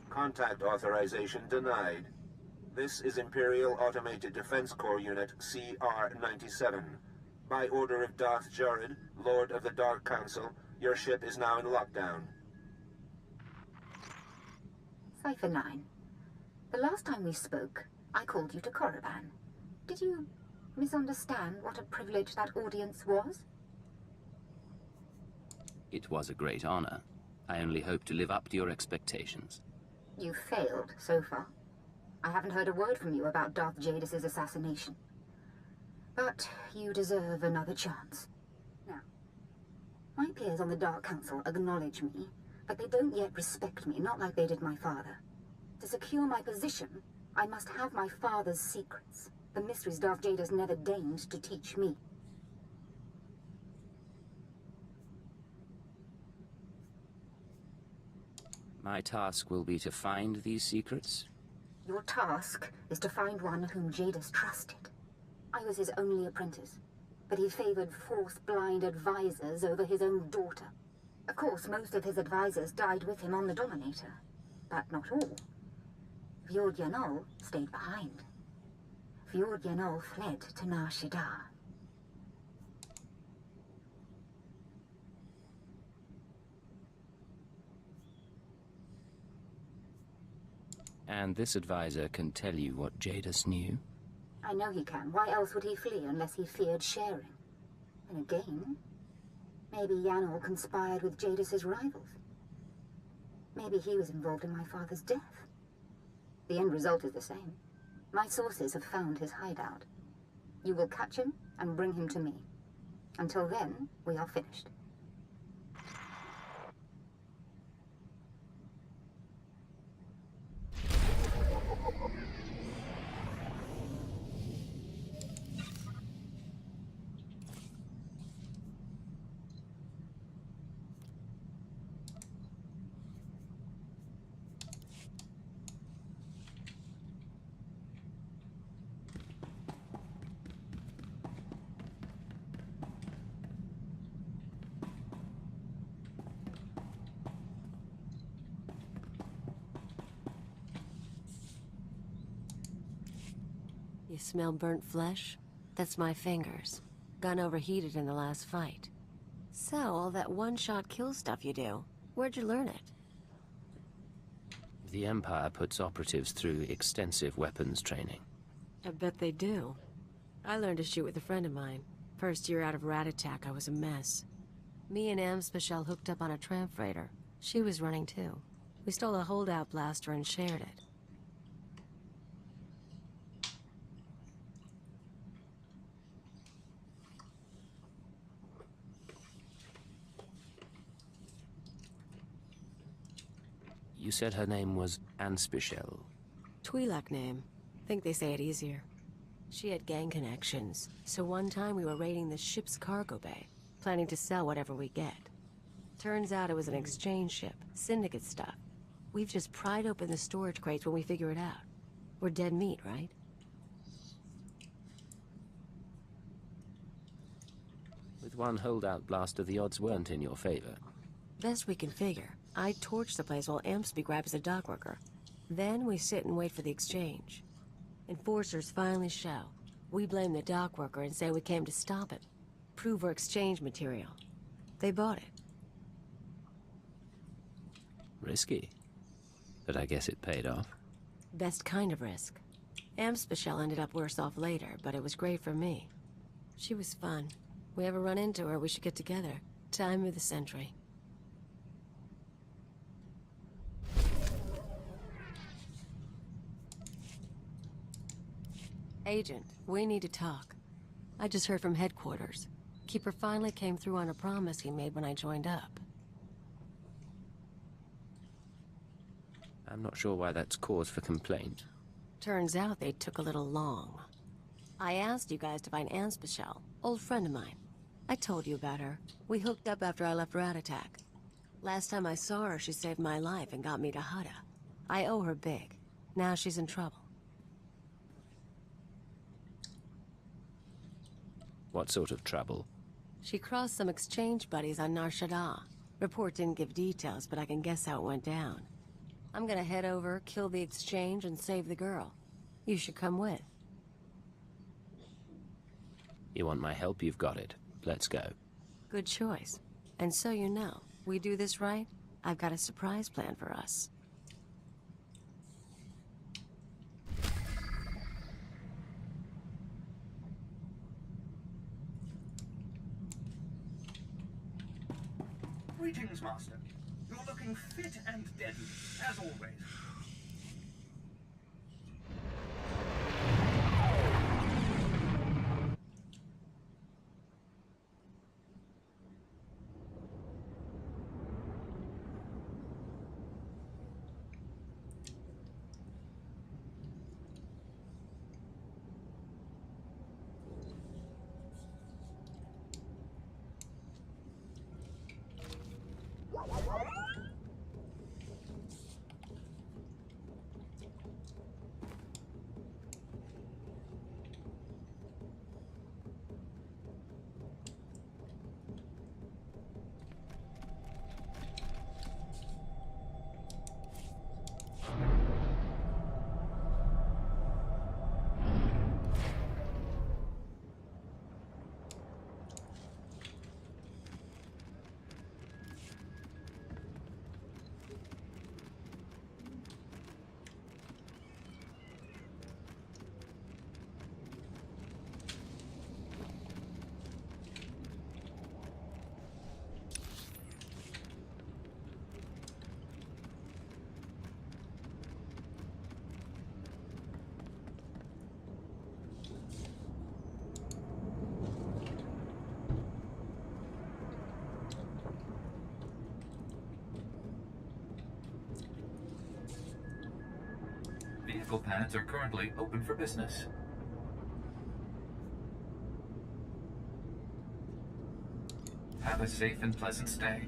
Contact authorization denied. This is Imperial Automated Defense Corps Unit CR-97. By order of Darth Jared, Lord of the Dark Council, your ship is now in lockdown. Cipher 9. The last time we spoke, I called you to Korriban. Did you misunderstand what a privilege that audience was? It was a great honor. I only hope to live up to your expectations. You failed so far. I haven't heard a word from you about Darth Jadis's assassination. But you deserve another chance. Now, my peers on the Dark Council acknowledge me, but they don't yet respect me, not like they did my father. To secure my position, I must have my father's secrets. The mysteries Darth Jadis never deigned to teach me. My task will be to find these secrets? Your task is to find one whom Jadis trusted. I was his only apprentice, but he favored Force-blind advisors over his own daughter. Of course, most of his advisors died with him on the Dominator, but not all. Fjord Yanol stayed behind. Fjord Yanol fled to Nar Shaddaa. And this advisor can tell you what Jadis knew? I know he can. Why else would he flee unless he feared sharing? And again, maybe Yanol conspired with Jadis's rivals. Maybe he was involved in my father's death. The end result is the same. My sources have found his hideout. You will catch him and bring him to me. Until then, we are finished. You smell burnt flesh? That's my fingers. Gun overheated in the last fight. So, all that one-shot kill stuff you do, where'd you learn it? The Empire puts operatives through extensive weapons training. I bet they do. I learned to shoot with a friend of mine. First year out of Rat Attack, I was a mess. Me and Amspecial hooked up on a tram freighter. She was running too. We stole a holdout blaster and shared it. You said her name was Amspecial. Twi'lek name. Think they say it easier. She had gang connections, so one time we were raiding the ship's cargo bay, planning to sell whatever we get. Turns out it was an exchange ship, syndicate stuff. We've just pried open the storage crates when we figure it out. We're dead meat, right? With one holdout blaster, the odds weren't in your favor. Best we can figure. I torch the place while Ampsby grabs the dockworker. Then we sit and wait for the exchange. Enforcers finally show. We blame the dockworker and say we came to stop it. Prove we're exchange material. They bought it. Risky. But I guess it paid off. Best kind of risk. Amspecial ended up worse off later, but it was great for me. She was fun. We ever run into her, we should get together. Time of the century. Agent, we need to talk. I just heard from headquarters. Keeper finally came through on a promise he made when I joined up. I'm not sure why that's cause for complaint. Turns out they took a little long. I asked you guys to find Amspecial, old friend of mine. I told you about her. We hooked up after I left Rat Attack. Last time I saw her, she saved my life and got me to Hutta. I owe her big. Now she's in trouble. What sort of trouble? She crossed some exchange buddies on Nar Shaddaa. Report didn't give details, but I can guess how it went down. I'm gonna head over, kill the exchange, and save the girl. You should come with. You want my help? You've got it. Let's go. Good choice. And so you know, we do this right, I've got a surprise plan for us. Greetings, Master. You're looking fit and deadly, as always. medical pads are currently open for business. Have a safe and pleasant stay.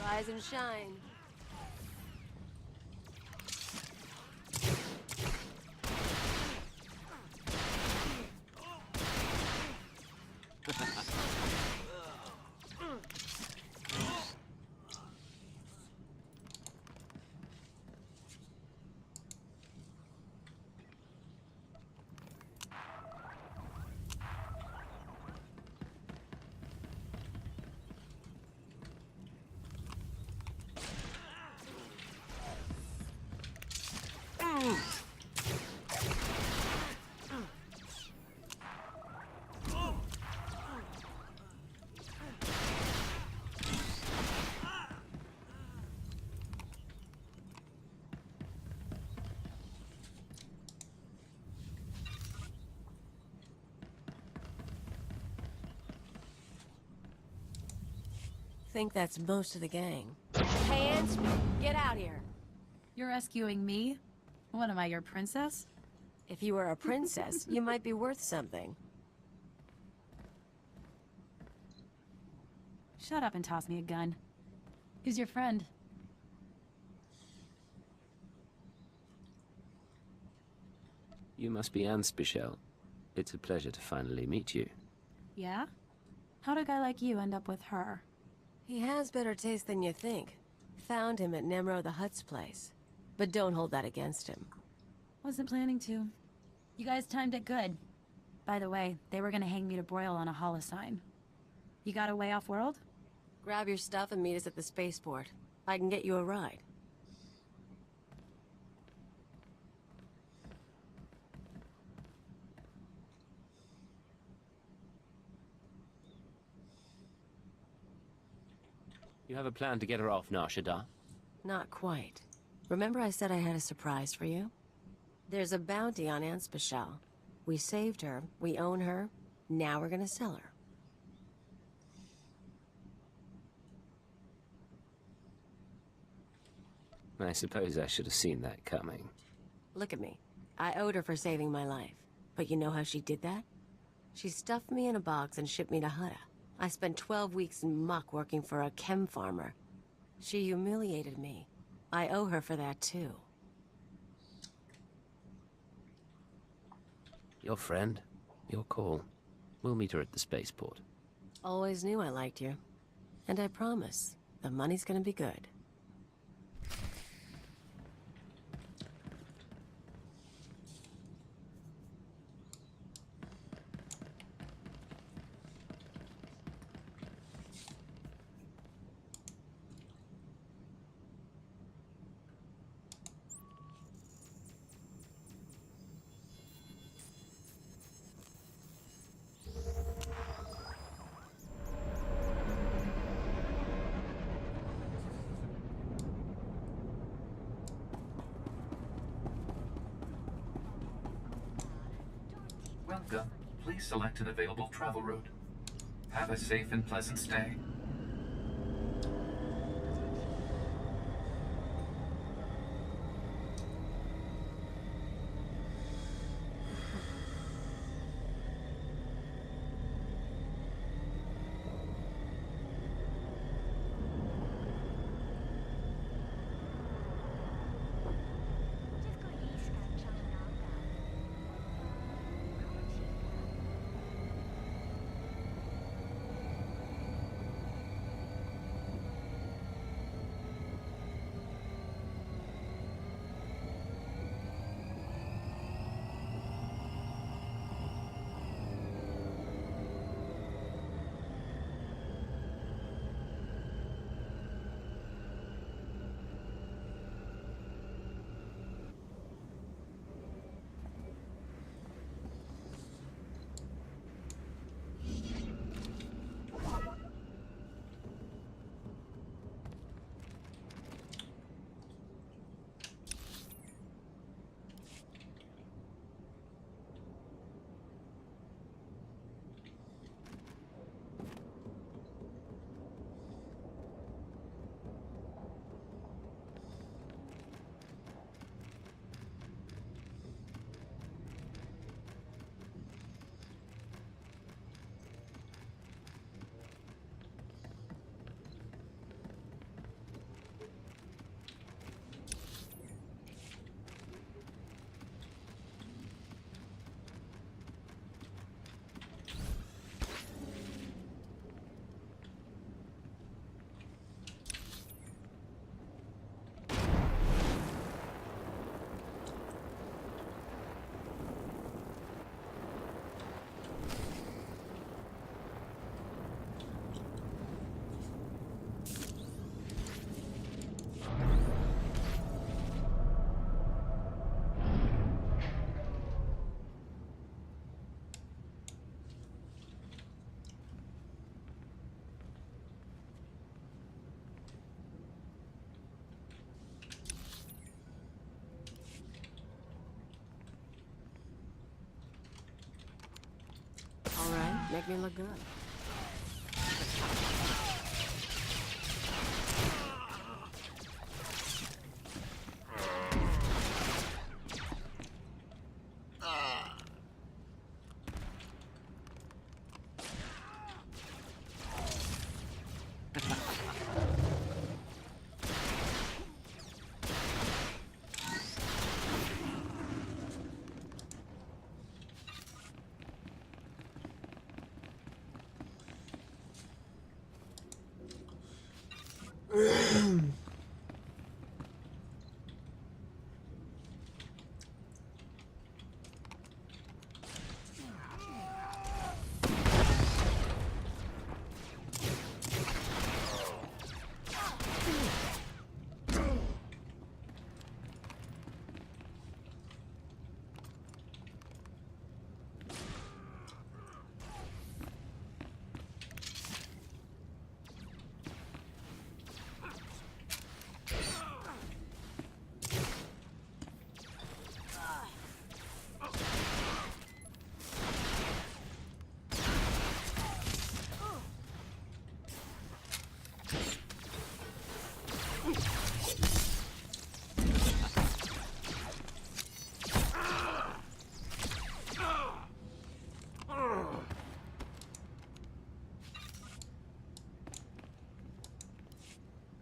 Rise and shine. Think that's most of the gang. Hands, get out here. You're rescuing me? What am I, your princess? If you were a princess, you might be worth something. Shut up and toss me a gun. Who's your friend? You must be Anne Spichel. It's a pleasure to finally meet you. Yeah? How'd a guy like you end up with her? He has better taste than you think. Found him at Nemro the Hutt's place. But don't hold that against him. Wasn't planning to. You guys timed it good. By the way, they were gonna hang me to broil on a holosign. You got a way off-world? Grab your stuff and meet us at the spaceport. I can get you a ride. You have a plan to get her off Nar Shaddaa? Not quite. Remember I said I had a surprise for you? There's a bounty on Anne Spichel. We saved her, we own her, now we're gonna sell her. I suppose I should have seen that coming. Look at me. I owed her for saving my life. But you know how she did that? She stuffed me in a box and shipped me to Hutta. I spent 12 weeks in muck working for a chem farmer. She humiliated me. I owe her for that too. Your friend? Your call. We'll meet her at the spaceport. Always knew I liked you. And I promise, the money's gonna be good. Welcome. Please select an available travel route. Have a safe and pleasant stay. All right, make me look good.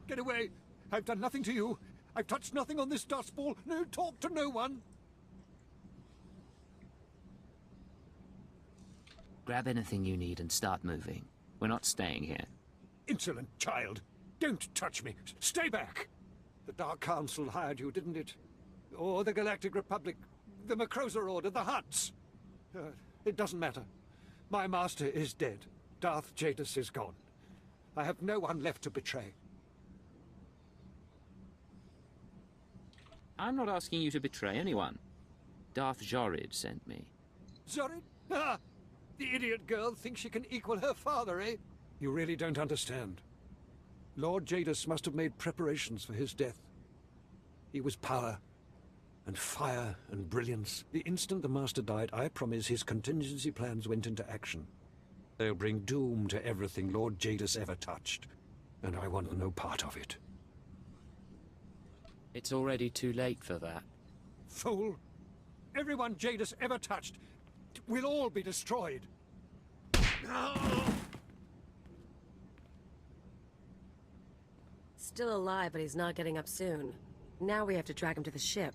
Get away! I've done nothing to you. I've touched nothing on this dust ball. No, talk to no one. Grab anything you need and start moving. We're not staying here. Insolent child! Don't touch me! Stay back! The Dark Council hired you, didn't it? Or the Galactic Republic, the Macrosa Order, the Hutts? It doesn't matter. My master is dead. Darth Jadis is gone. I have no one left to betray. I'm not asking you to betray anyone. Darth Jorid sent me. Zorid? Ah! The idiot girl thinks she can equal her father, eh? You really don't understand. Lord Jadis must have made preparations for his death. He was power, and fire, and brilliance. The instant the Master died, I promise his contingency plans went into action. They'll bring doom to everything Lord Jadis ever touched, and I want no part of it. It's already too late for that. Fool! Everyone Jadis ever touched will all be destroyed. Still alive, but he's not getting up soon. Now we have to track him to the ship.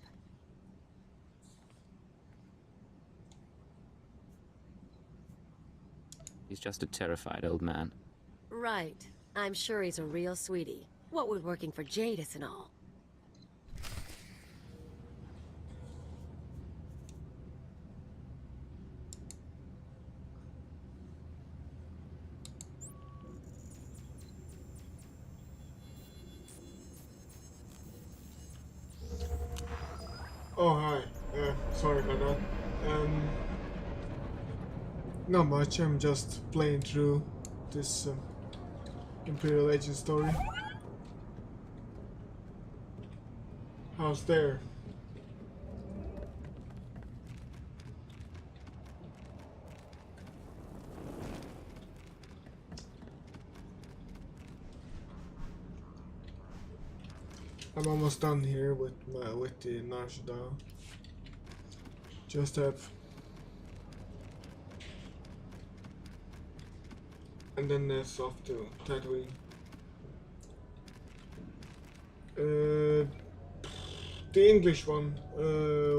He's just a terrified old man. Right. I'm sure he's a real sweetie. What with working for Jadis and all. Oh, hi. Sorry about that. Not much. I'm just playing through this Imperial Agent Story. How's there? I'm almost done here with the Nar Shaddaa. Just have, and then that's off to Tatooine. The English one,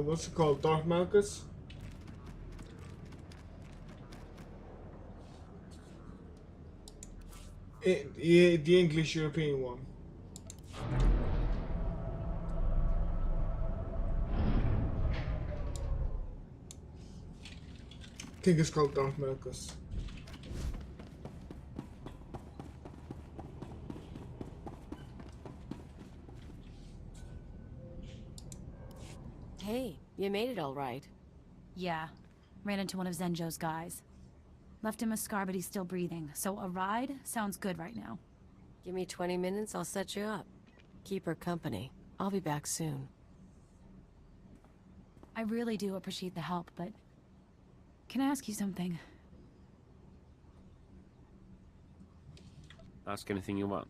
what's it called? Darth Malchus? Yeah, the English European one. I think it's called Darth Malchus. Hey, you made it all right. Yeah. Ran into one of Zenjo's guys. Left him a scar, but he's still breathing. So a ride sounds good right now. Give me 20 minutes, I'll set you up. Keep her company. I'll be back soon. I really do appreciate the help, but... Can I ask you something? Ask anything you want.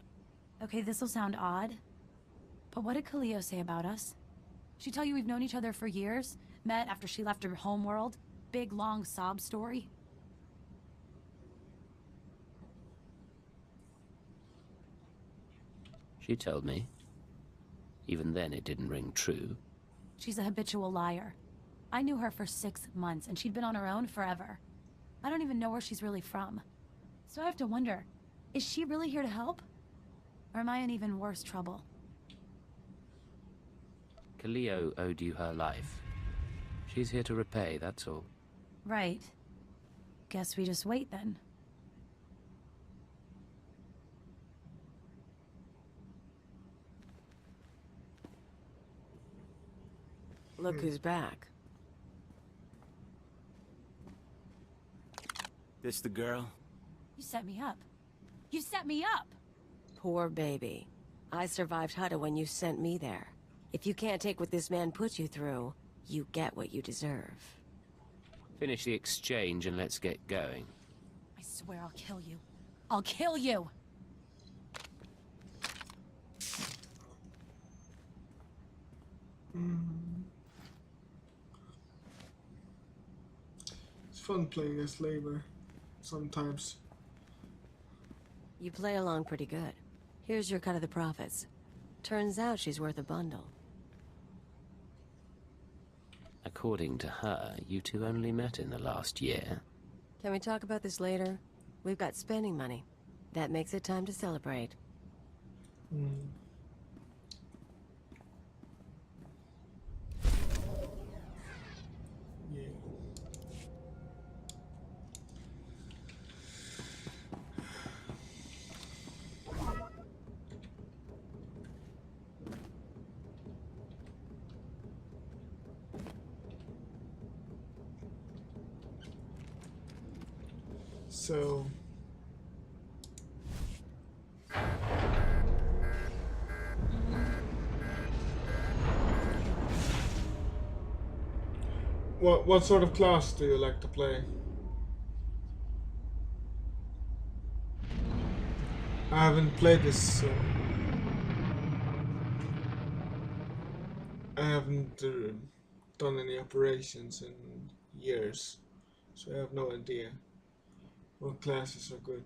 Okay, this'll sound odd, but what did Kaleo say about us? She tell you we've known each other for years? Met after she left her homeworld? Big, long sob story? She told me. Even then, it didn't ring true. She's a habitual liar. I knew her for 6 months, and she'd been on her own forever. I don't even know where she's really from. So I have to wonder, is she really here to help? Or am I in even worse trouble? Kaleo owed you her life. She's here to repay, that's all. Right. Guess we just wait then. Look who's back. This the girl? You set me up. You set me up! Poor baby. I survived Hutta when you sent me there. If you can't take what this man put you through, you get what you deserve. Finish the exchange and let's get going. I swear I'll kill you. I'll kill you! It's fun playing as Labor, sometimes. You play along pretty good. Here's your cut of the profits. Turns out she's worth a bundle. According to her, you two only met in the last year. Can we talk about this later? We've got spending money. That makes it time to celebrate. Yeah. So what sort of class do you like to play? I haven't played this. I haven't done any operations in years, so I have no idea what classes are good.